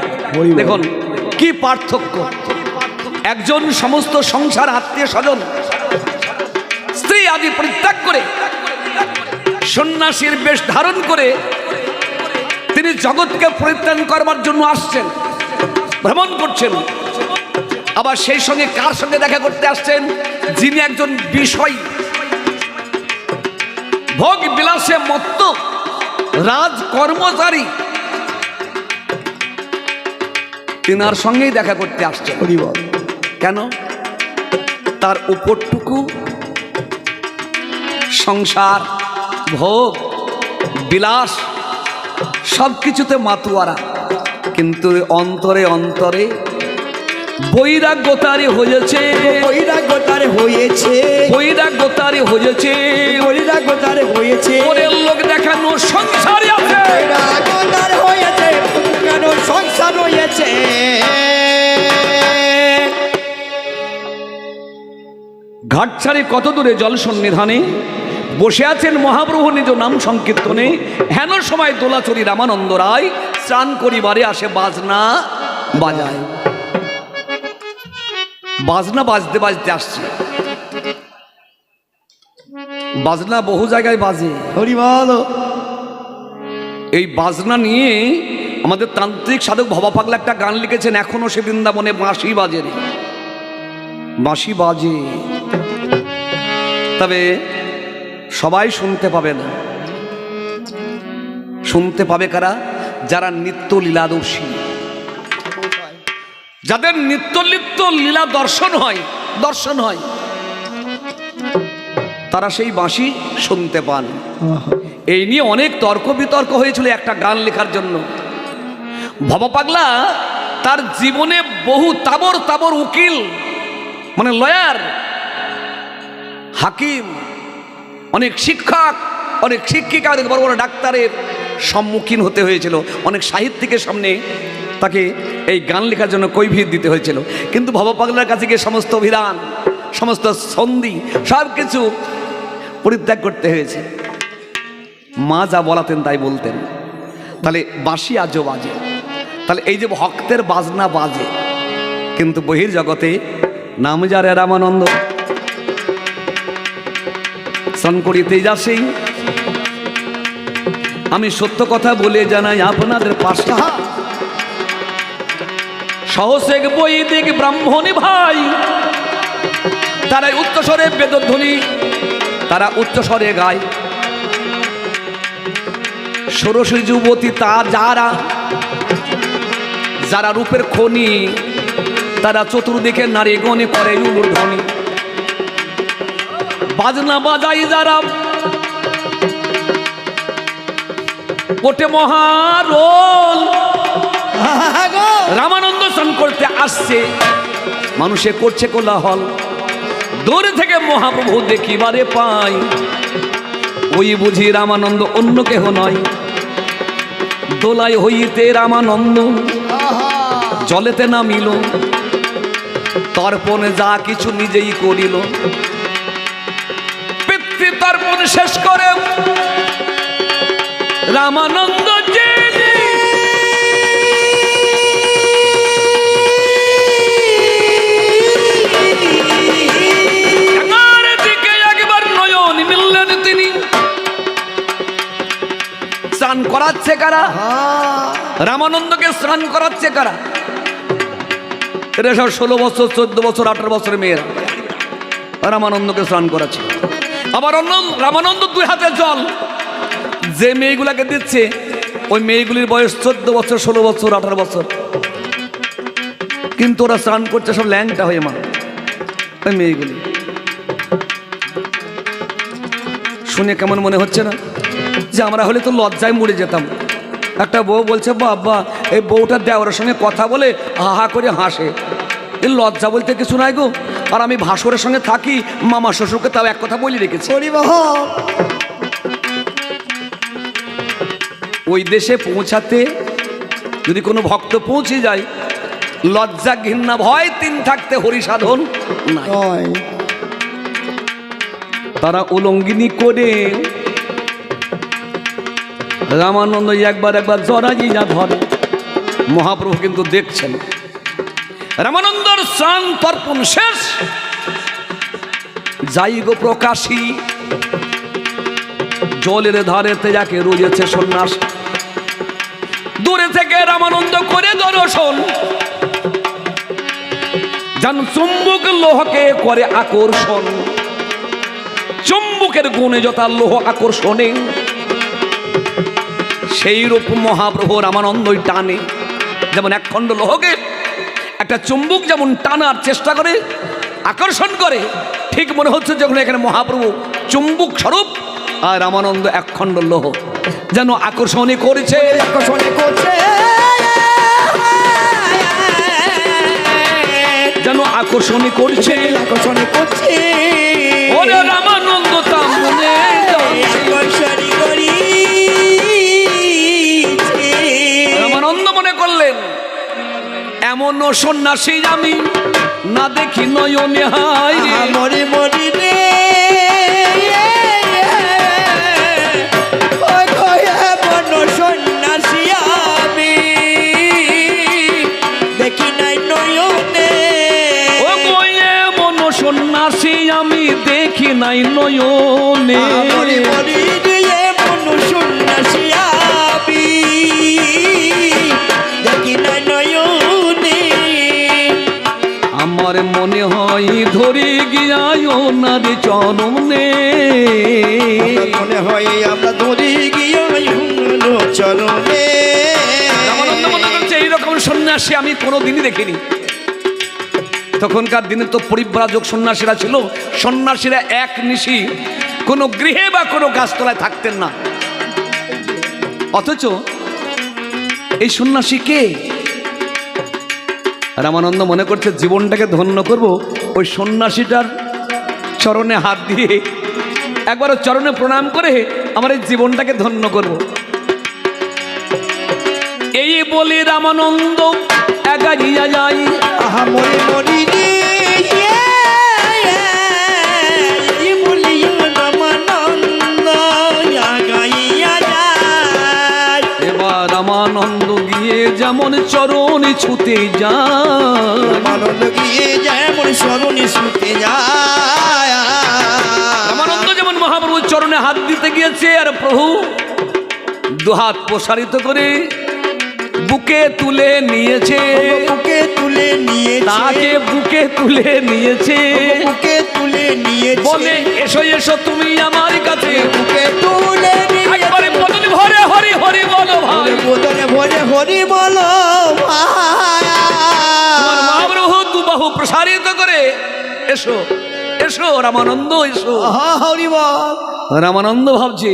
দেখুন কি পার্থক্য, একজন সমস্ত সংসার আত্মীয় স্বজন স্ত্রী আদি পরিত্যাগ করে সন্ন্যাসীর বেশ ধারণ করে তিনি জগৎকে পরিত্রাণ করবার জন্য আসছেন, ভ্রমণ করছেন। আবার সেই সঙ্গে কার সঙ্গে দেখা করতে আসছেন? যিনি একজন বিষয়, ভোগ বিলাসে মত্ত রাজ কর্মচারী, তিনার সঙ্গেই দেখা করতে আসছেন। কেন? তার উপরটুকু সংসার, ভোগ বিলাস সবকিছুতে মাতুয়ারা, কিন্তু অন্তরে অন্তরে বৈরাগ্যতারে হয়েছে, বৈরাগ্যতারে হয়েছে, বৈরাগ্যতারে হয়েছে, বৈরাগ্যতারে হয়েছে, পরের লোক দেখানো সংসারে আছে, বৈরাগ্যতারে হয়েছে, কেন সংসার হয়েছে। ঘাট ছাড়ি কত দূরে জল সন্নিধানে বসে আছেন মহাপ্রভু নিজ নাম সংকীর্তনে। হেন সময় দোলাচরি রামানন্দ রায় স্নান করিবারে আসে, বাজনা বাজায়, বাজনা বাজতে বাজতে আসছে। বাজনা বহু জায়গায় বাজে, হরিবল। এই বাজনা নিয়ে আমাদের তান্ত্রিক সাধক ভবা পাগলা একটা গান লিখেছেন, এখনো সে বৃন্দাবনে বাঁশি বাজে রে, বাঁশি বাজে, তবে সবাই শুনতে পাবে না। শুনতে পাবে কারা? যারা নিত্য লীলাদর্শী, যাদের নিত্য নিত্য লীলা দর্শন হয়, তারা সেই বাঁশি শুনতে পান। এই নিয়ে অনেক তর্ক বিতর্ক হয়েছিল একটা গান লেখার জন্য। ভবা পাগলা তার জীবনে বহু তাবর তাবর উকিল, মানে লয়ার, হাকিম, অনেক শিক্ষক, অনেক শিক্ষিকা, অনেক বড় বড় ডাক্তারের সম্মুখীন হতে হয়েছিল, অনেক সাহিত্যিকের সামনে তাকে এই গান লেখার জন্য কৈফিয়ত দিতে হয়েছিল। কিন্তু ভবা পাগলার কাছে গিয়ে সমস্ত অভিধান, সমস্ত সন্ধি সব কিছু পরিত্যাগ করতে হয়েছে। মা যা বলাতেন তাই বলতেন। তাহলে বাঁশি আজও বাজে, তাহলে এই যে ভক্তের বাজনা বাজে, কিন্তু বহির্জগতে নাম যারে রামানন্দ। স্নান করিতে যাসি, আমি সত্য কথা বলে জানাই আপনাদের পাশে সহসেক বৈদিক ব্রাহ্মণী ভাই, তারা উচ্চস্বরে বেদধ্বনি, তারা উচ্চস্বরে গায়। ষোড়শী যুবতী তা যারা যারা রূপের খনি, তারা চতুর্দিকে নারী গণে করে উলুর ধ্বনি। বাজনা বাজাই যারা ওঠে মহারোল। রামানন্দ স্নান করতে আসছে, মানুষে করছে কোলাহল। দূর থেকে মহাপ্রভু দেখিবারে পাই, ওই বুঝি রামানন্দ অন্য কেহ নয়। দোলাই হইতে রামানন্দ জলেতে নামিল, তর্পণে যা কিছু নিজেই করিল। পিতৃ তর্পণ শেষ করে রামানন্দ স্নান করাচ্ছে কারা? রামানন্দকে স্নান করাচ্ছে কারা? এরা সব 16 বছর 14 বছর 18 বছরের মেয়েরা রামানন্দকে স্নান করাচ্ছে। আবার রামানন্দ 2 হাতে জল যে মেয়েগুলাকে দিচ্ছে, ওই মেয়েগুলির বয়স 14 বছর 16 বছর 18 বছর, কিন্তু ওরা স্নান করছে সব ল্যাংটা হয়ে। মা ওই মেয়েগুলি শুনে কেমন মনে হচ্ছে না যে আমরা হলে তো লজ্জায় মরে যেতাম। একটা বউ বলছে, বাবা এই বউটা দেওয়ার সঙ্গে কথা বলে হাহা করে হাসে, এই লজ্জা বলতে কিছু নাই গো। আর আমি ভাসুরের সঙ্গে থাকি, মামা শ্বশুরকে তাও এক কথা বলে রেখেছি। ওই দেশে পৌঁছাতে যদি কোনো ভক্ত পৌঁছে যায়, লজ্জা ঘৃণা ভয় 3 থাকতে হরি সাধন নাই। তারা উলঙ্গিনী করে রামানন্দ একবার জরাজিয়া ধরে। মহাপ্রভু কিন্তু দেখছেন। রামানন্দর স্নান তর্পণ শেষ, যাই গো প্রকাশী জলের ধারেতে যাকে রয়েছে সন্ন্যাস। দূরে থেকে রামানন্দ করে দর্শন, যেন চুম্বক লোহকে করে আকর্ষণ। চুম্বকের গুণে যথা লোহ আকর্ষণে, সেই রূপ মহাপ্রভু রামানন্দই টানে। যেমন এক খণ্ড লোহকে একটা চুম্বক যেমন টানার চেষ্টা করে, আকর্ষণ করে, ঠিক মনে হচ্ছে যখন এখানে মহাপ্রভু চুম্বক স্বরূপ আর রামানন্দ এক খণ্ড লোহ যেন আকর্ষণই করেছে। যেন আকর্ষণই করছে। ওরে রামানন্দ তা মনে রামানন্দ মনে করলেন, এমন সন্ন্যাসী আমি না দেখি নয়নে। হায় মরি মরি রে, সন্ন্যাসী আমি দেখি নাই নয়নে। ও কয়ে মন সন্ন্যাসী আমি দেখি নাই নয়নে। মরি মরি রে, মন সন্ন্যাসী আমি দেখি নাই নয়নে। আমার মনে হয় ধরে গিয়ায় ওনার চরণে। মনে হয় আমরা ধরে গিয়ায় চরণে। রামানন্দ মনে করছে এইরকম সন্ন্যাসী আমি কোনোদিনই দেখিনি। তখনকার দিনে তো পরিব্রাজক সন্ন্যাসীরা ছিল। সন্ন্যাসীরা এক নিশি কোনো গৃহে বা কোনো গাছতলায় থাকতেন না। অথচ এই সন্ন্যাসী কে? রামানন্দ মনে করছে জীবনটাকে ধন্য করব ওই সন্ন্যাসীটার চরণে হাত দিয়ে, একবার চরণে প্রণাম করে আমার এই জীবনটাকে ধন্য করব। এই বলে রামানন্দ এগিয়ে যাই। আহা মরি মরি রে, বলি রামানন্দ এগিয়ে যায়। এবার রামানন্দ গিয়ে যেমন চরণ ছুতে যায়, রামানন্দ গিয়ে যেমন স্মরণে শুতে যায়। রামানন্দ যেমন মহাপ্রভুর চরণে হাত দিতে গিয়েছে, আর প্রভু দুহাত প্রসারিত করে বুকে তুলে নিয়েছে, বুকে তুলে নিয়েছে, তাকে বুকে তুলে নিয়েছে, বুকে তুলে নিয়েছে, বলে এসো এসো তুমি আমার কাছে, বুকে তুলে নিয়েছে, একবারে বদন ভরে হরি হরি বলো ভাই, বদনে ভরে হরি বলো ভাই। তোমার মহাপ্রভু দু বাহু প্রসারিত করে এসো এসো রামানন্দ এসো। হরি বল। রামানন্দ ভাবছে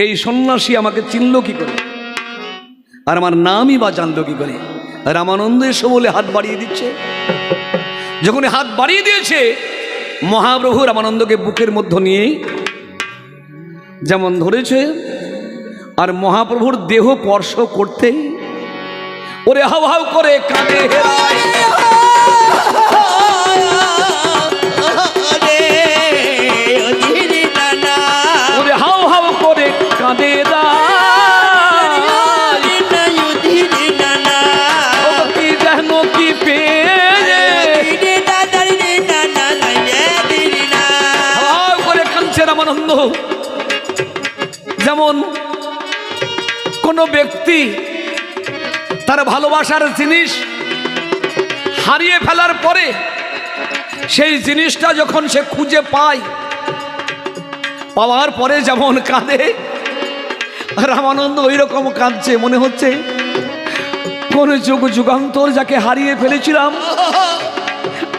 এই সন্ন্যাসী আমাকে চিনল কি করে, আর আমার নামই বা জানলো কি করে। রামানন্দ এসো বলে হাত বাড়িয়ে দিচ্ছে। যখন হাত বাড়িয়ে দিয়েছে, মহাপ্রভু রামানন্দকে বুকের মধ্যে নিয়ে যেমন ধরেছে, আর মহাপ্রভুর দেহ স্পর্শ করতে ওরে হাউ হাউ করে কাঁদে হেরায়। ওরে হাউ হাউ করে কাঁদে যেন কি পেয়ে হাউ করে কাঁদছে রামানন্দ। যেমন কোনো ব্যক্তি তার ভালোবাসার জিনিস হারিয়ে ফেলার পরে সেই জিনিসটা যখন সে খুঁজে পায়, পাওয়ার পরে যেমন কাঁদে, রামানন্দ ওই রকম কাঁদছে। মনে হচ্ছে কোন যুগ যুগান্তর যাকে হারিয়ে ফেলেছিলাম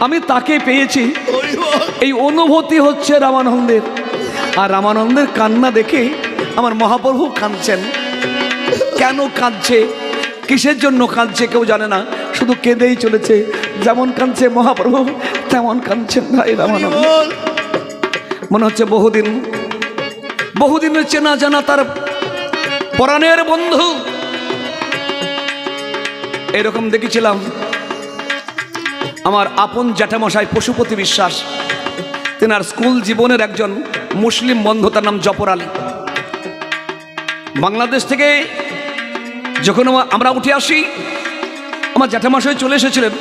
আমি তাকে পেয়েছি, এই অনুভূতি হচ্ছে রামানন্দের। আর রামানন্দের কান্না দেখে আমার মহাপ্রভু কাঁদছেন। কেন কাঁদছে, কিসের জন্য কাঁদছে কেউ জানে না, শুধু কেঁদেই চলেছে। যেমন কাঁদছে মহাপ্রভু তেমন কাঁদছেন ভাই রামানন্দ। মনে হচ্ছে বহুদিনের চেনা জানা তার পরাণের বন্ধু। এরকম দেখেছিলাম আমার আপন জ্যাঠামশাই পশুপতি বিশ্বাস, তেনার স্কুল জীবনের একজন মুসলিম বন্ধু, তার নাম জফর আলী। বাংলাদেশ থেকে যখন আমরা উঠে আসি, আমার জ্যাঠামশাই চলে এসেছিলেন।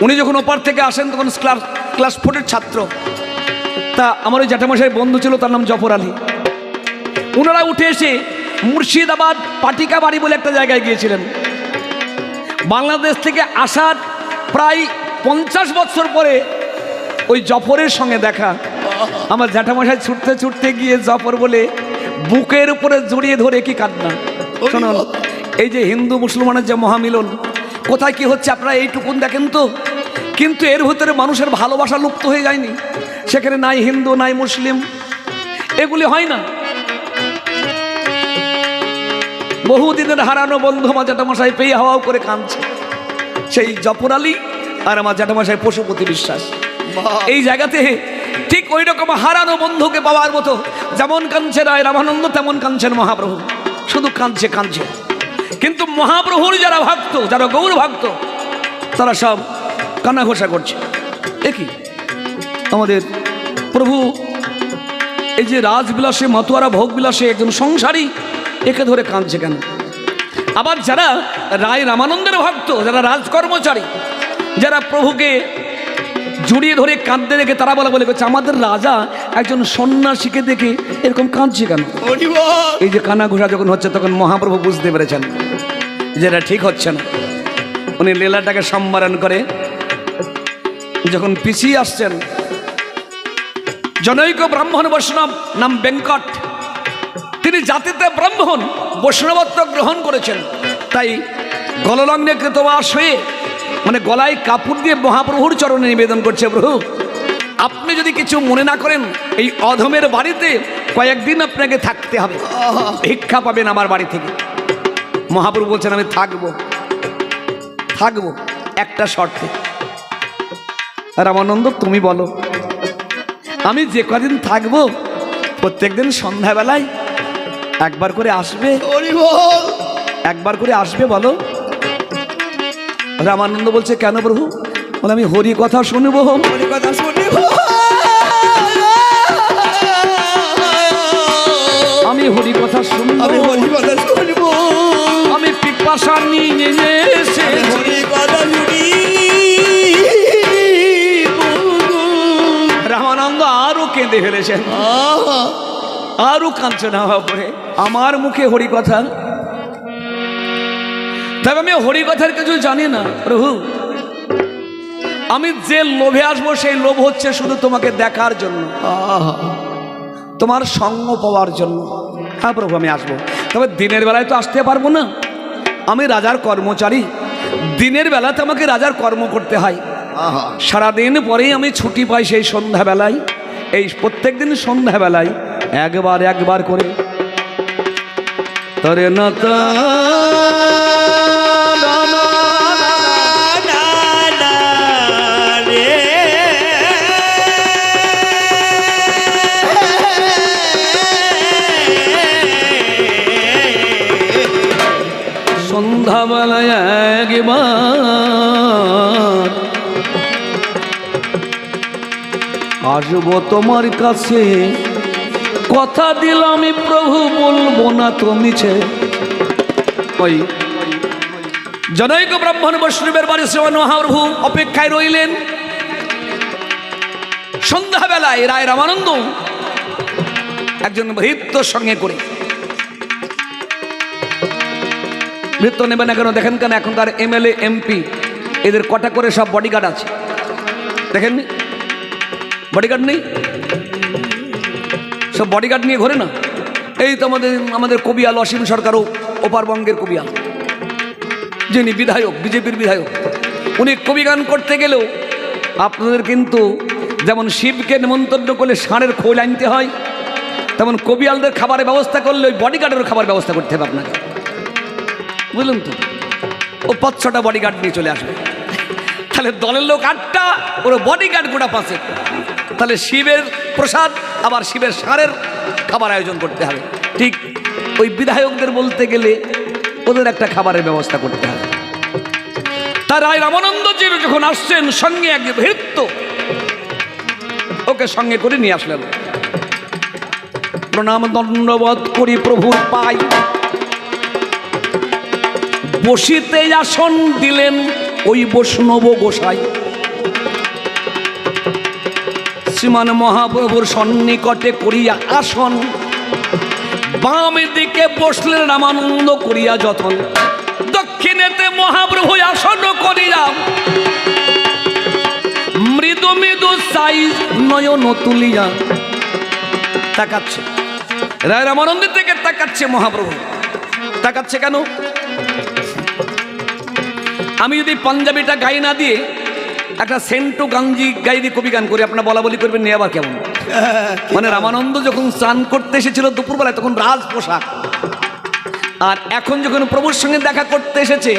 উনি যখন ওপার থেকে আসেন তখন ক্লাস 4-এর ছাত্র। তা আমার ওই জ্যাঠামশাই বন্ধু ছিল, তার নাম জফর আলী। ওনারা উঠে এসে মুর্শিদাবাদ পাটিকা বাড়ি বলে একটা জায়গায় গিয়েছিলেন। বাংলাদেশ থেকে আসার প্রায় 50 বছর পরে ওই জফরের সঙ্গে দেখা। আমার জ্যাঠামশাই ছুটতে ছুটতে গিয়ে জফর বলে বুকের উপরে জড়িয়ে ধরে কি কান্না। শুনুন, এই যে হিন্দু মুসলমানের যে মহামিলন, কোথায় কি হচ্ছে আপনারা এইটুকুন দেখেন তো, কিন্তু এর ভিতরে মানুষের ভালোবাসা লুপ্ত হয়ে যায়নি। সেখানে নাই হিন্দু নাই মুসলিম, এগুলি হয় না। বহুদিনের হারানো বন্ধু আমার জ্যাঠামশাই পেয়ে হাওয়াও করে কাঁদছে, সেই জফর আলী আর আমার জ্যাঠামশাই পশুপতি বিশ্বাস। এই জায়গাতে ঠিক ওই রকম হারানো বন্ধুকে পাওয়ার মতো যেমন কাঁদছে রায় রামানন্দ, তেমন কাঁদছেন মহাপ্রভু। শুধু কাঁদছে। কিন্তু মহাপ্রভুর যারা ভক্ত, যারা গৌর ভক্ত, তারা সব কান্নাঘোষা করছে। একই আমাদের প্রভু এই যে রাজবিলাসে মাতুয়ারা ভোগ বিলাসে একজন সংসারী, একে ধরে কাঁদছে কেন? আবার যারা রায় রামানন্দের ভক্ত, যারা রাজকর্মচারী, যারা প্রভুকে জড়িয়ে ধরে কাঁদতে দেখে তারা বলে করছে আমাদের রাজা একজন সন্ন্যাসীকে দেখে এরকম কাঁদছে কেন? এই যে কান্নাঘোষা যখন হচ্ছে তখন মহাপ্রভু বুঝতে পেরেছেন যেটা ঠিক হচ্ছে না। উনি লীলাটাকে সম্মারণ করে যখন পিছিয়ে আসছেন, জনৈক ব্রাহ্মণ বৈষ্ণব নাম বেঙ্কট, তিনি জাতিতে ব্রাহ্মণ, বৈষ্ণবত্ব গ্রহণ করেছেন। তাই গললগ্নে কৃতবাস হয়ে মানে গলায় কাপড় দিয়ে মহাপ্রভুর চরণে নিবেদন করছে, প্রভু আপনি যদি কিছু মনে না করেন, এই অধমের বাড়িতে কয়েকদিন আপনাকে থাকতে হবে, ভিক্ষা পাবেন আমার বাড়ি থেকে। মহাপ্রভু বলছেন আমি থাকবো একটা শর্তে। রামানন্দ তুমি বলো, আমি যে কদিন থাকবো প্রত্যেকদিন সন্ধ্যাবেলায় একবার করে আসবে, একবার করে আসবে বলো। রামানন্দ বলছে কেন প্রভু? বলে আমি হরি কথা শুনবো, হরি কথা শুনব, আমি হরি কথা শুনবো, আমি হরি কথা শুনব, আমি পিপাসা নিয়ে হরি কথা শুনি কেঁদে ফেলেছেন, আরো কাঁদছেন হাওয়া করে। আমার মুখে হরি কথা, তবে আমি হরি কথার কিছু জানি না প্রভু। আমি যে লোভে আসবো সেই লোভ হচ্ছে শুধু তোমাকে দেখার জন্য, তোমার সঙ্গ পাওয়ার জন্য। হ্যাঁ প্রভু আমি আসবো, তবে দিনের বেলায় তো আসতে পারবো না, আমি রাজার কর্মচারী, দিনের বেলাতে আমাকে রাজার কর্ম করতে হয়। সারাদিন পরেই আমি ছুটি পাই সেই সন্ধ্যাবেলায়। এই প্রত্যেক দিন সন্ধ্যাবেলায় একবার করে তরে না সন্ধ্যাবেলায় একবার আসবো তোমার কাছে, কথা দিলাম আমি প্রভু বলবো না তো মিছে। ওই জনৈক ব্রাহ্মণ বৈষ্ণবের বাড়ি শ্রীমান মহাপ্রভু অপেক্ষায় রইলেন। সন্ধ্যাবেলায় রায় রামানন্দ একজন ভৃত্যর সঙ্গে করে, ভৃত্য নেবে না কেন দেখেন, কেন এখনকার এমএলএ এমপি এদের কটা করে সব বডিগার্ড আছে, দেখেননি? বডিগার্ড নেই, সব বডিগার্ড নিয়ে ঘোরে না। এই তো আমাদের কবিয়াল অসীম সরকারও ওপারবঙ্গের কবিয়াল, যিনি বিধায়ক, বিজেপির বিধায়ক, উনি কবিগান করতে গেলেও আপনাদের কিন্তু যেমন শিবকে নিমন্ত্রণ করলে ষাঁড়ের খোল আনতে হয়, তেমন কবিয়ালদের খাবারের ব্যবস্থা করলে ওই বডিগার্ডের খাবার ব্যবস্থা করতে হবে আপনাকে, বুঝলেন তো? ও 5-6টা বডিগার্ড নিয়ে চলে আসবে, তাহলে দলের লোক 8টা, ওর বডিগার্ড গোটা 5। তাহলে শিবের প্রসাদ আবার শিবের ষাঁড়ের খাবার আয়োজন করতে হবে। ঠিক ওই বিধায়কদের বলতে গেলে ওদের একটা খাবারের ব্যবস্থা করতে হবে। তার রায় রামানন্দজি যখন আসছেন, সঙ্গে এক ভৃত্য ওকে সঙ্গে করে নিয়ে আসলেন। প্রণাম দণ্ডবোধ করি প্রভুর পাই, বসিতে আসন দিলেন ওই বৈষ্ণব গোসাই। শ্রীমান মহাপ্রভুর সন্নিকটে করিয়া আসন, বাম দিকে বসলেন রামানন্দ করিয়া যতন। দক্ষিণেতে মহাপ্রভু আসন করিয়া মৃদু মৃদু সাইজ নয়ন তুলিয়া তাকাচ্ছে। রায় রামানন্দের থেকে তাকাচ্ছে মহাপ্রভু। তাকাচ্ছে কেন? আমি যদি পাঞ্জাবিটা গায়ে না দিয়ে একটা সেন্টু গাঞ্জি গায়ে দিয়ে কবি গান করি, আপনারা বলা বলি করবেন নিয়ে আবার কেমন? মানে রামানন্দ যখন স্নান করতে এসেছিল দুপুরবেলায় তখন রাজ পোশাক, আর এখন যখন প্রভুর সঙ্গে দেখা করতে এসেছে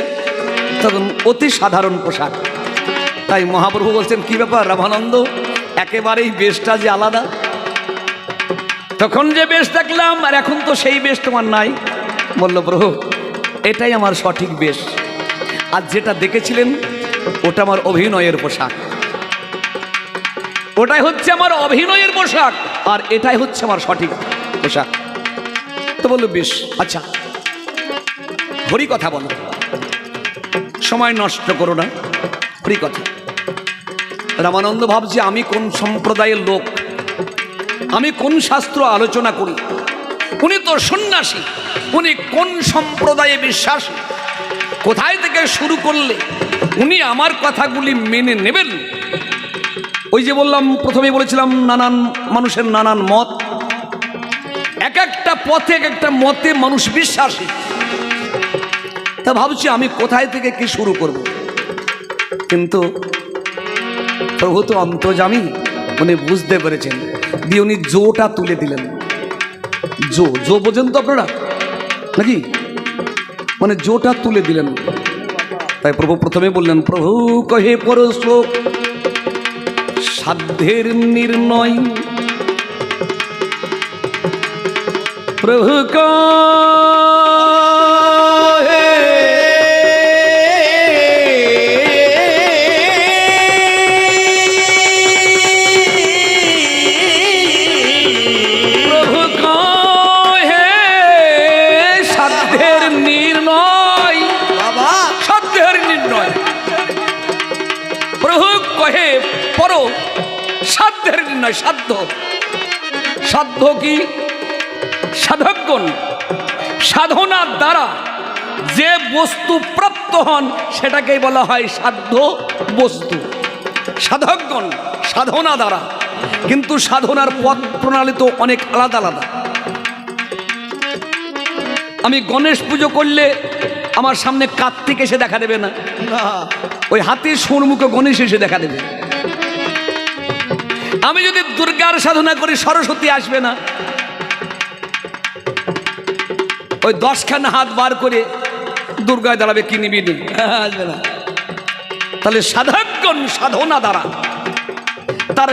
তখন অতি সাধারণ পোশাক। তাই মহাপ্রভু বলছেন, কি ব্যাপার রামানন্দ, একেবারেই বেশটা যে আলাদা। তখন যে বেশ দেখলাম আর এখন তো সেই বেশ তোমার নাই। বলল, প্রভু এটাই আমার সঠিক বেশ, আর যেটা দেখেছিলেন ওটা আমার অভিনয়ের পোশাক, ওটাই হচ্ছে আমার অভিনয়ের পোশাক, আর এটাই হচ্ছে আমার সঠিক পোশাক। তো বললো বেশ, আচ্ছা হরি কথা বলো, সময় নষ্ট করো না, হরি কথা। রামানন্দ ভাবছে আমি কোন সম্প্রদায়ের লোক, আমি কোন শাস্ত্র আলোচনা করি, উনি তো সন্ন্যাসী, উনি কোন সম্প্রদায়ে বিশ্বাসী, কোথায় থেকে শুরু করলে উনি আমার কথাগুলি মেনে নেবেন। ওই যে বললাম, প্রথমেই বলেছিলাম নানান মানুষের নানান মত, এক একটা পথে এক একটা মতে মানুষ বিশ্বাসী। তা ভাবছি আমি কোথায় থেকে কি শুরু করব। কিন্তু প্রভু তো অন্তর্যামী, উনি বুঝতে পেরেছেন, দিয়ে উনি জোটা তুলে দিলেন। জো বোঝেন তো আপনারা নাকি? মানে জোটা তুলে দিলেন। তাই প্রভু প্রথমে বললেন, প্রভু কহে পরশ্লোক সাধ্যের নির্ণয়, প্রভু কহে সাধ্যের নির্ণয়। সাধ্য, সাধ্য কি? সাধকগণ সাধনার দ্বারা যে বস্তু প্রাপ্ত হন সেটাকেই বলা হয় সাধ্য বস্তু। সাধকগণ সাধনা দ্বারা, কিন্তু সাধনার পথ প্রণালী তো অনেক আলাদা আলাদা। আমি গণেশ পুজো করলে আমার সামনে কার্তিক এসে দেখা দেবে না, ওই হাতির সুরমুখে গণেশ এসে দেখা দেবে। আমি যদি দুর্গার সাধনা করি সরস্বতী আসবে না, ওই 10খানা হাত বার করে দুর্গায় দাঁড়াবে, কি নিবি নি, আসবে না। তাহলে সাধকগণ সাধনা দ্বারা তার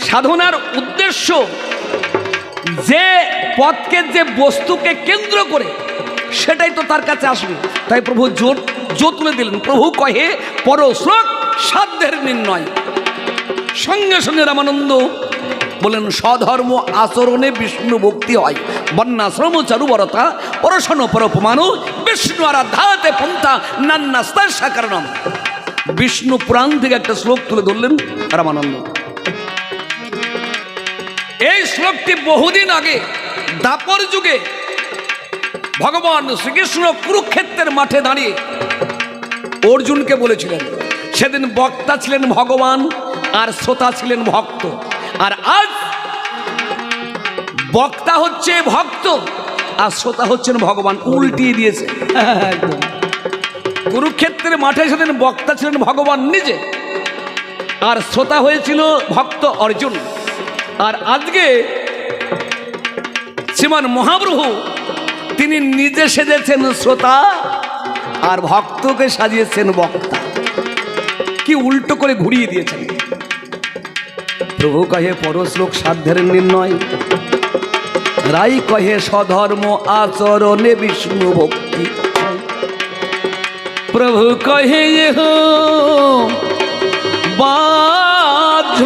সাধনার উদ্দেশ্য যে পথকে, যে বস্তুকে কেন্দ্র করে সেটাই তো তার কাছে আসবে। তাই প্রভু জোর তুলে দিলেন। প্রভু কহে পরশ্লোক সাধ্যের নির্ণয়। সঙ্গে সঙ্গে রামানন্দ বলেন স্বধর্ম আচরণে বিষ্ণু ভক্তি হয়, বন্যাশ্রম চারুবরতা পরশন পরপমানু বিষ্ণু আরাধাতে পন্থা নান্নাস্তা কারণম। বিষ্ণু পুরাণ থেকে একটা শ্লোক তুলে ধরলেন রামানন্দ। এই শ্লোকটি বহুদিন আগে দাপর যুগে ভগবান শ্রীকৃষ্ণ কুরুক্ষেত্রের মাঠে দাঁড়িয়ে অর্জুনকে বলেছিলেন। সেদিন বক্তা ছিলেন ভগবান আর শ্রোতা ছিলেন ভক্ত। আর আজ বক্তা হচ্ছে ভক্ত আর শ্রোতা হচ্ছেন ভগবান, উল্টিয়ে দিয়েছে একদম। কুরুক্ষেত্রের মাঠে সেদিন বক্তা ছিলেন ভগবান নিজে, আর শ্রোতা হয়েছিল ভক্ত অর্জুন। আর আজকে শ্রীমান মহাপ্রভু তিনি নিজে সেজেছেন শ্রোতা আর ভক্তকে সাজিয়েছেন বক্তা। কি উল্টো করে ঘুরিয়ে দিয়েছেন। প্রভু কহে পরশ্লোক সাধ্যের নির্ণয়, রাই কহে স্বধর্ম আচরণে বিষ্ণু ভক্তি। প্রভু কহে বাধ্য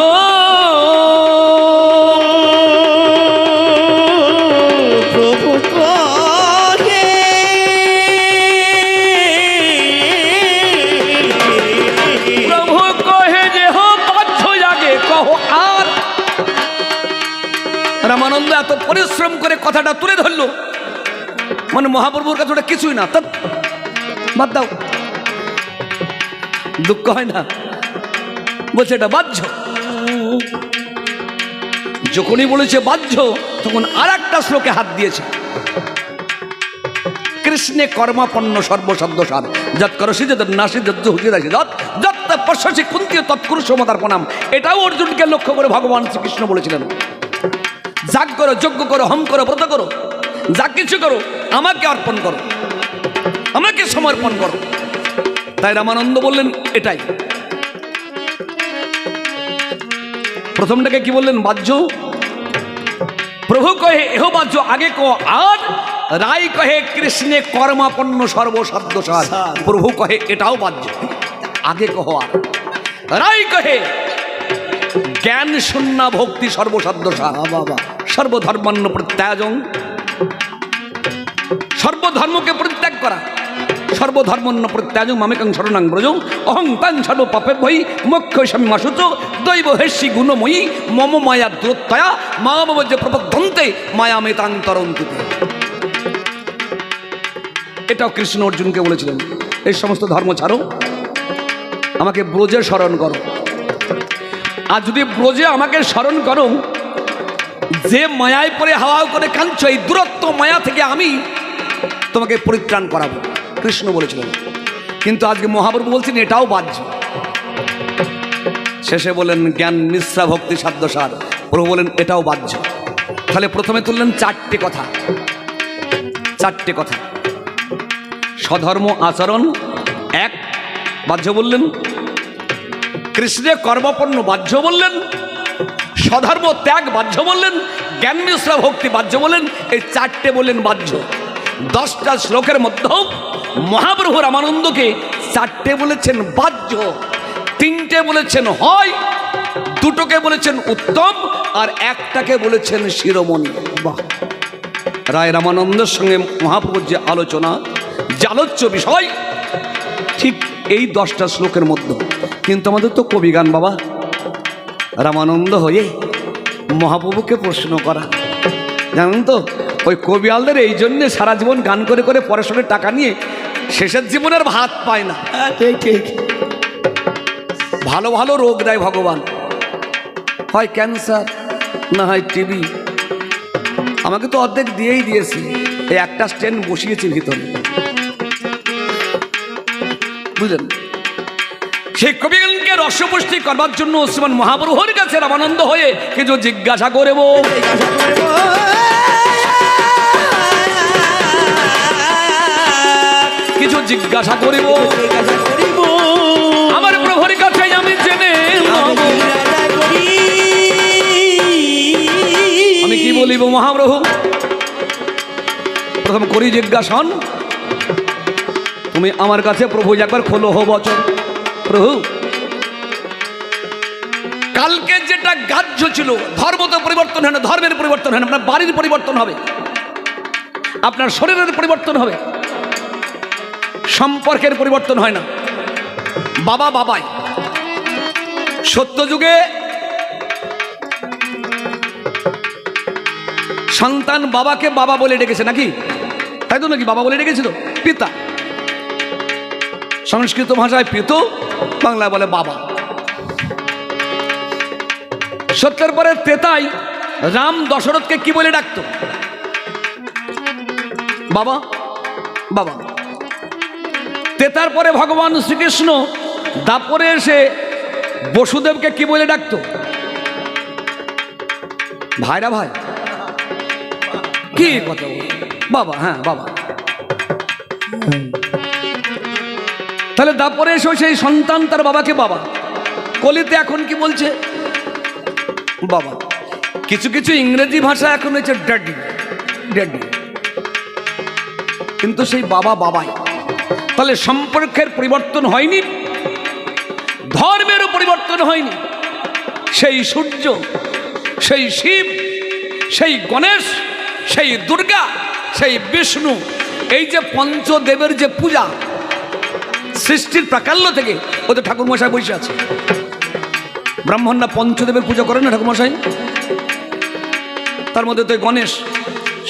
রামানন্দ এত পরিশ্রম করে কথাটা তুলে ধরলো, মানে মহাপ্রভুর কাছে ওটা কিছুই না, তা বাদ দাও, দুঃখ হয় না, বলছে এটা বাহ্য। যখনই বলেছে বাহ্য তখন আর একটা শ্লোকে হাত দিয়েছে। কৃষ্ণে কর্মাপন্ন সর্বশব্দ সার যৎ করসি যৎ নাসি যৎ হুসি রাশি যৎ যৎ পশ্যসি কুন্তীয় তৎকুরুষ মতার প্রণাম। এটাও অর্জুনকে লক্ষ্য করে ভগবান শ্রীকৃষ্ণ বলেছিলেন, যাগ করো, যজ্ঞ করো, হোম করো, ব্রত করো, যা কিছু করো আমাকে অর্পণ করো, আমাকে সমর্পণ করো। তাই রামানন্দ বললেন এটাই। প্রথমটাকে কি বললেন? বাহ্য। প্রভু কহে এহ বাহ্য, আগে কহ আর রাই কহে কৃষ্ণে কর্মাপন্ন সর্বসাধ্য সার। প্রভু কহে এটাও বাহ্য, আগে কহ আর রাই কহে জ্ঞান শূন্য ভক্তি সর্বসাধ্য সার। বাবা সর্বধর্মান্ন প্রত্যাজং, সর্বধর্মকে পরিত্যাগ করা, সর্বধর্মান্ন প্রত্যাজং মামেকং শরণাং ব্রজং অহং তাং সর্ব পাপে ভয়ী মোক্ষ স্বামী মাসুচ দৈব হেসি গুণময়ী মম মায়া দূরত্বয়া মামবজ্য প্রপদ্যন্তে মায়া মেতাং তরন্তিতে। এটাও কৃষ্ণ অর্জুনকে বলেছিলেন, এই সমস্ত ধর্ম ছাড়ো, আমাকে ব্রজে স্মরণ করো। আর যদি ব্রজে আমাকে স্মরণ করো, যে মায়ায় পরে হাওয়া করে কাঁদছ, এই দূরত্ব মায়া থেকে আমি তোমাকে পরিত্রাণ করাবো, কৃষ্ণ বলেছিলেন। কিন্তু আজকে মহাপ্রভু বলছেন এটাও বাহ্য। শেষে বলেন জ্ঞান মিশ্রা ভক্তি সাধ্য সার। প্রভু বলেন এটাও বাহ্য। তাহলে প্রথমে তুললেন চারটে কথা, চারটে কথা। স্বধর্ম আচরণ এক বাহ্য বললেন, কৃষ্ণে কর্মপন্ন বাহ্য বললেন, স্বধর্ম ত্যাগ বাহ্য বললেন, জ্ঞান মিশ্রা ভক্তি বাহ্য বললেন। এই চারটে বললেন বাহ্য। 10টা শ্লোকের মধ্যেও মহাপ্রভু রামানন্দকে চারটে বলেছেন বাহ্য, 3টে বলেছেন হয়, 2টোকে বলেছেন উত্তম, আর 1টাকে বলেছেন শিরোমণি। বাহ! রায় রামানন্দের সঙ্গে মহাপ্রভুর যে আলোচনা, যে আলোচ্য বিষয়, ঠিক এই 10টা শ্লোকের মধ্যে। কিন্তু আমাদের তো কবি গান বাবা, রামানন্দ হয়ে মহাপ্রভুকে প্রশ্ন করা, জানেন তো ওই কবিয়ালদের এই জন্যে সারা জীবন গান করে করে পড়াশোনার টাকা নিয়ে শেষের জীবনের ভাত পায় না। ঠিক ঠিক। ভালো ভালো রোগ দেয় ভগবান, হয় ক্যান্সার না হয় টিবি। আমাকে তো অর্ধেক দিয়েই দিয়েছে, এই একটা স্ট্যান্ড বসিয়েছি ভিতরে, বুঝলেন। সেই কবিগানকে রসপুষ্টি করবার জন্য শ্রীমান মহাপ্রভুর কাছে রামানন্দ হয়ে কিছু জিজ্ঞাসা করব। কিছু জিজ্ঞাসা করিব আমার প্রভুর কাছে আমি জেনে নেব। আমি কি বলিব মহাপ্রভু? প্রথম করি জিজ্ঞাসন, তুমি আমার কাছে প্রভু একবার খোলো হো বচন। প্রভু, কালকে যেটা গ্রাহ্য ছিল, ধর্ম তো পরিবর্তন হয় না, ধর্মের পরিবর্তন হয় না, আপনার বাড়ির পরিবর্তন হবে, আপনার শরীরের পরিবর্তন হবে, সম্পর্কের পরিবর্তন হয় না। বাবা বাবাই, সত্য যুগে সন্তান বাবাকে বাবা বলে ডেকেছে নাকি, তাই তো নাকি? বাবা বলে ডেকেছিল পিতা, সংস্কৃত ভাষায় পিতু, বাংলায় বলে বাবা। সত্যের পরে তেতাই রাম দশরথকে কি বলে ডাকতো? বাবা বাবা। তেতার পরে ভগবান শ্রীকৃষ্ণ দাপরে এসে বসুদেবকে কি বলে ডাকতো? ভাইরা ভাই, কি কথা বল? বাবা, হ্যাঁ বাবা। তাহলে দাপরে এসে সেই সন্তান তার বাবাকে বাবা, কলিতে এখন কি বলছে? বাবা। কিছু কিছু ইংরেজি ভাষা এখন হচ্ছে ড্যাডি ড্যাডি, কিন্তু সেই বাবা বাবাই। তাহলে সম্পর্কের পরিবর্তন হয়নি, ধর্মেরও পরিবর্তন হয়নি। সেই সূর্য, সেই শিব, সেই গণেশ, সেই দুর্গা, সেই বিষ্ণু, এই যে পঞ্চদেবের যে পূজা সৃষ্টির প্রাকাল্য থেকে, ওদের ঠাকুরমশাই বসে আছে। ব্রাহ্মণরা পঞ্চদেবের পূজা করেন না ঠাকুরমশাই? তার মধ্যে তো গণেশ,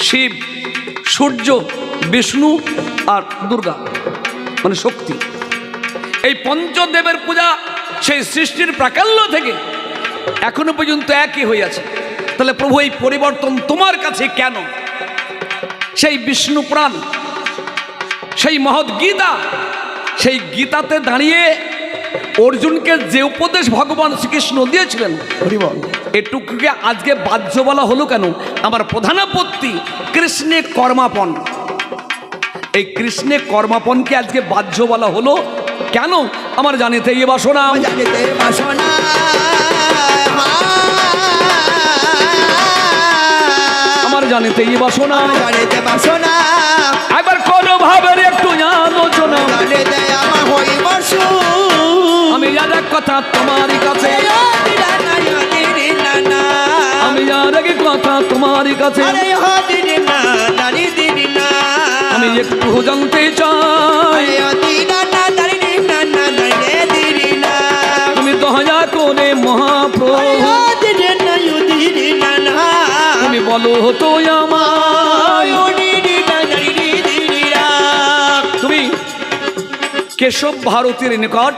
শিব, সূর্য, বিষ্ণু আর দুর্গা মানে শক্তি। এই পঞ্চদেবের পূজা সেই সৃষ্টির প্রাকাল্য থেকে এখনো পর্যন্ত একই হয়ে আছে। তাহলে প্রভু এই পরিবর্তন তোমার কাছে কেন? সেই বিষ্ণু পুরাণ, সেই মহৎ গীতা, সেই গীতাতে দাঁড়িয়ে অর্জুনকে যে উপদেশ ভগবান শ্রীকৃষ্ণ দিয়েছিলেন, এটুকুকে আজকে বাহ্য বলা হলো কেন? আমার প্রধান আপত্তি কৃষ্ণে কর্মাপন। এই কৃষ্ণে কর্মাপনকে আজকে বাহ্য বলা হলো কেন? আমার জানিতে এই বাসনা, আমার জানিতে এই বাসনা, একবার কোন ভাবের একটু আলোচনা। আমি আর এক কথা তোমারই কাছে, আমি আর এক কথা তোমারই কাছে, আমি একটু জানতে চাই, তুমি দয়া করে মহাপ্রভু, তুমি বলো তো আমায়, তুমি কেশব ভারতীর নিকট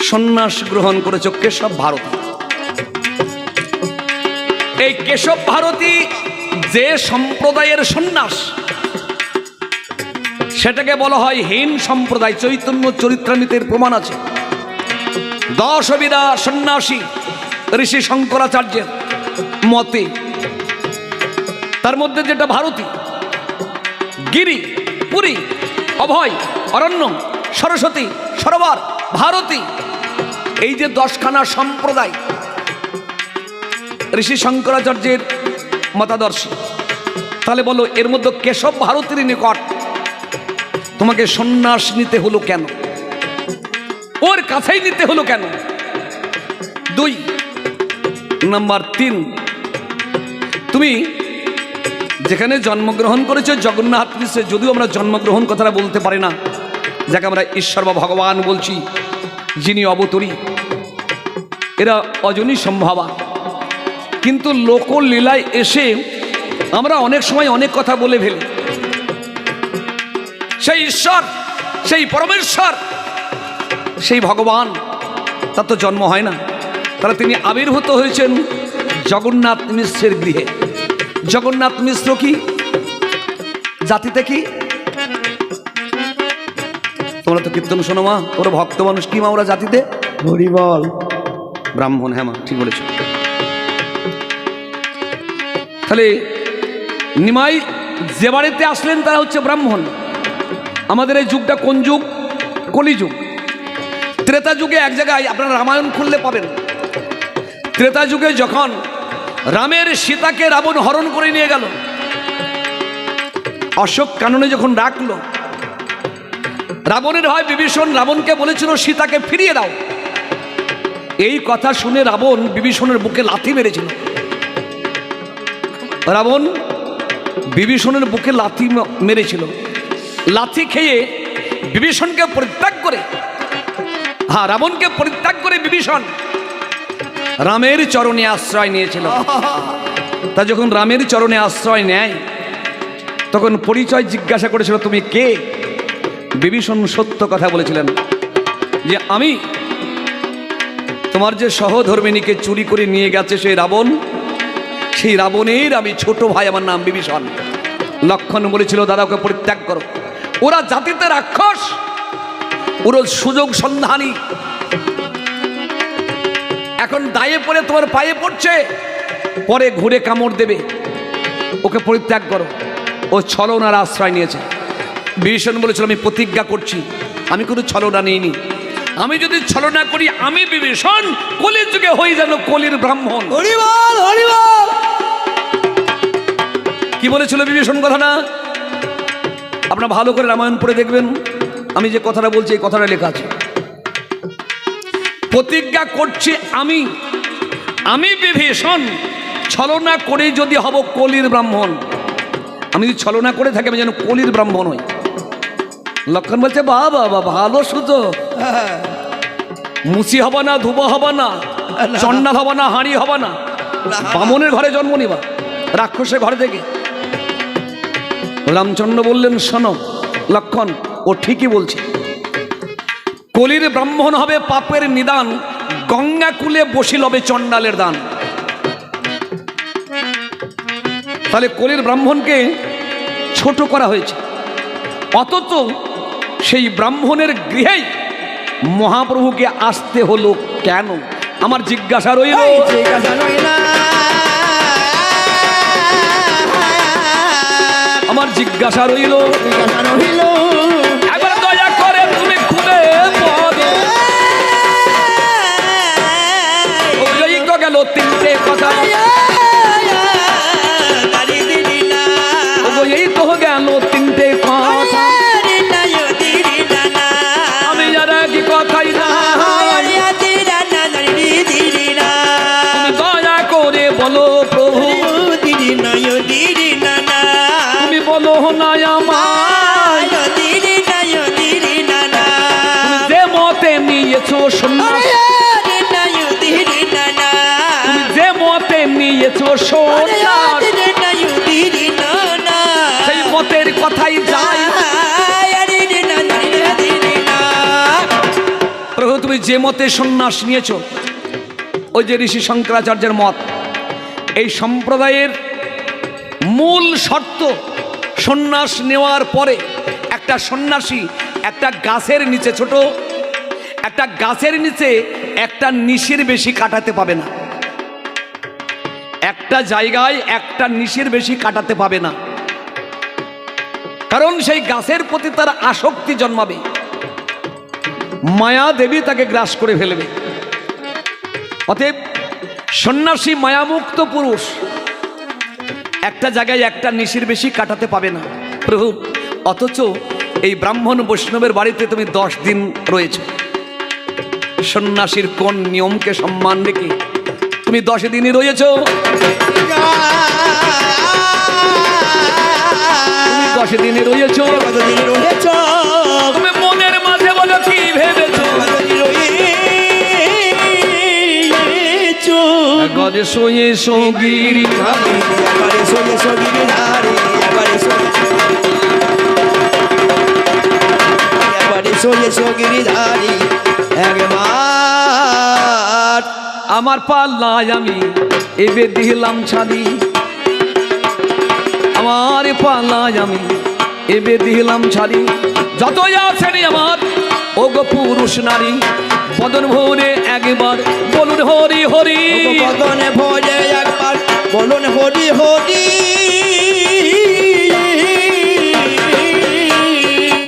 সন্ন্যাস গ্রহণ করেছ। কেশব ভারতী, এই কেশব ভারতী যে সম্প্রদায়ের সন্ন্যাস, সেটাকে বলা হয় হীন সম্প্রদায়। চৈতন্য চরিত্রামৃতের প্রমাণ আছে। 10 বিধা সন্ন্যাসী ঋষি শঙ্করাচার্যের মতে, তার মধ্যে যেটা ভারতী, গিরি, পুরী, অভয়, অরণ্য, সরস্বতী, সরোবর, ভারতী, এই যে 10খানা সম্প্রদায় ঋষি শঙ্করাচার্যের মতাদর্শী। তাহলে বলো এর মধ্যে কেশব ভারতীর নিকট তোমাকে সন্ন্যাস নিতে হলো কেন? ওর কাছেই নিতে হলো কেন? 2 নাম্বার 3, তুমি যেখানে জন্মগ্রহণ করেছো জগন্নাথ মিশ্রে, যদিও আমরা জন্মগ্রহণ কথাটা বলতে পারি না, যাকে আমরা ঈশ্বর বা ভগবান বলছি, যিনি অবতরী, এরা অজনী সম্ভাবা। কিন্তু লোকলীলায় এসে আমরা অনেক সময় অনেক কথা বলে ফেলি। সেই ঈশ্বর, সেই পরমেশ্বর, সেই ভগবান, তার তো জন্ম হয় না। তাহলে তিনি আবির্ভূত হয়েছেন জগন্নাথ মিশ্রের গৃহে। জগন্নাথ মিশ্র কি জাতিতে? কি তোমরা তো কীর্তন শোনো মা, ওরা ভক্ত মানুষ, কি মা ওরা জাতিতে? হরি বল। ব্রাহ্মণ। হ্যাঁ মা, ঠিক বলেছ। তাহলে নিমাই যে বাড়িতে আসলেন তারা হচ্ছে ব্রাহ্মণ। আমাদের এই যুগটা কোন যুগ? কলিযুগ। ত্রেতা যুগে এক জায়গায় আপনারা রামায়ণ খুললে পাবেন। ত্রেতা যুগে যখন রামের সীতাকে রাবণ হরণ করে নিয়ে গেল, অশোক কাননে যখন ডাকলো, রাবণের হয় বিভীষণ রাবণকে বলেছিল সীতাকে ফিরিয়ে দাও। এই কথা শুনে রাবণ বিভীষণের বুকে লাথি মেরেছিল। রাবণ বিভীষণের বুকে লাথি মেরেছিল। লাথি খেয়ে বিভীষণকে পরিত্যাগ করে, হ্যাঁ রাবণকে পরিত্যাগ করে বিভীষণ রামের চরণে আশ্রয় নিয়েছিল। তা যখন রামের চরণে আশ্রয় নেয়, তখন পরিচয় জিজ্ঞাসা করেছিল, তুমি কে? বিভীষণ সত্য কথা বলেছিলেন যে আমি তোমার যে সহধর্মিনীকে চুরি করে নিয়ে গেছে সেই রাবণ, সেই রাবণের আমি ছোট ভাই, আমার নাম বিভীষণ। লক্ষণ বলেছিল দাদা ওকে পরিত্যাগ করো, ওরা জাতিতে রাক্ষস, ওরা সুযোগ সন্ধানী, এখন দায়ে পড়ে তোমার পায়ে পড়ছে, পরে ঘুরে কামড় দেবে, ওকে পরিত্যাগ করো। ও ছলনার আশ্রয় নিয়েছে। বিভীষণ বলেছিল আমি প্রতিজ্ঞা করছি আমি কোনো ছলনা নিইনি, আমি যদি ছলনা করি আমি বিভীষণ কলির যুগে হই যেন কলির ব্রাহ্মণ। হরি বল, হরি বল। কি বলেছিল বিভীষণ কথাটা আপনারা ভালো করে রামায়ণ পড়ে দেখবেন। আমি যে কথাটা বলছি এই কথাটা লেখা আছে। প্রতিজ্ঞা করছি আমি বিভীষণ ছলনা করে যদি হব কলির ব্রাহ্মণ, আমি যদি ছলনা করে থাকি আমি যেন কলির ব্রাহ্মণ হই। লক্ষণ বলছে বাবা বাবা ভালো সুযোগ, মুসি হবা না, ধুবো হবা না, চন্ডাল হবা না, হাঁড়ি হবা না, বামনের ঘরে জন্ম নিবা, রাক্ষসের ঘরে থেকে। রামচন্দ্র বললেন শোনো লক্ষণ, ও ঠিকই বলছে, কলির ব্রাহ্মণ হবে পাপের নিদান, গঙ্গা কূলে বসিল হবে চণ্ডালের দান। তাহলে কলির ব্রাহ্মণকে ছোট করা হয়েছে, অথচ সেই ব্রাহ্মণের গৃহেই মহাপ্রভুকে আসতে হলো কেন? আমার জিজ্ঞাসা রইল। আমার জিজ্ঞাসা রইল, একবার দয়া করে তুমি খুলে বলো। ওই তো গেল তিনটে কথা, এই তো গেল তিনটে কথা, আমি যারা কি কথাই না, তুমি দয়া করে বলো প্রভু, তুমি বলো না আমার, তুমি যে মতে নিয়েছো সন্ন্যাস, তুমি যে মতে নিয়েছো সন্ন্যাস, সেই মতের কথাই যাই। প্রভু তুমি যে মতে সন্ন্যাস নিয়েছো, ওই যে ঋষি শঙ্করাচার্যের মত, এই সম্প্রদায়ের মূল শর্ত সন্ন্যাস নেওয়ার পরে একটা সন্ন্যাসী একটা গাছের নিচে, ছোট একটা গাছের নিচে একটা নিশির বেশি কাটাতে পাবে না, একটা জায়গায় একটা নিশির বেশি কাটাতে পাবে না, কারণ সেই গাছের প্রতি তার আসক্তি জন্মাবে, মায়া দেবী তাকে গ্রাস করে ফেলবে। অতএব সন্ন্যাসী মায়ামুক্ত পুরুষ একটা জায়গায় একটা নিশির বেশি কাটাতে পাবে না প্রভু। অথচ এই ব্রাহ্মণ বৈষ্ণবের বাড়িতে তুমি 10 দিন রয়েছ, সন্ন্যাসীর কোন নিয়মকে সম্মান রেখে তুমি 10 দিনই রয়েছ? তুমি 10 দিনে রয়েছ, তুমি মনের শোয়ে সগিরি একবারে শোয়ে সগিরি ধারে একবারে শোয়ে সগিরি ধারে একবার আমার পাল্লায় আমি এবে দিলাম ছাড়ি আমার পাল্লায় আমি এবে দিলাম ছাড়ি যতই আছেন আমার ও গো পুরুষ নারী বদন ভরে একবার বলুন হরি হরি বদনে ভরে একবার বলুন হরি হরি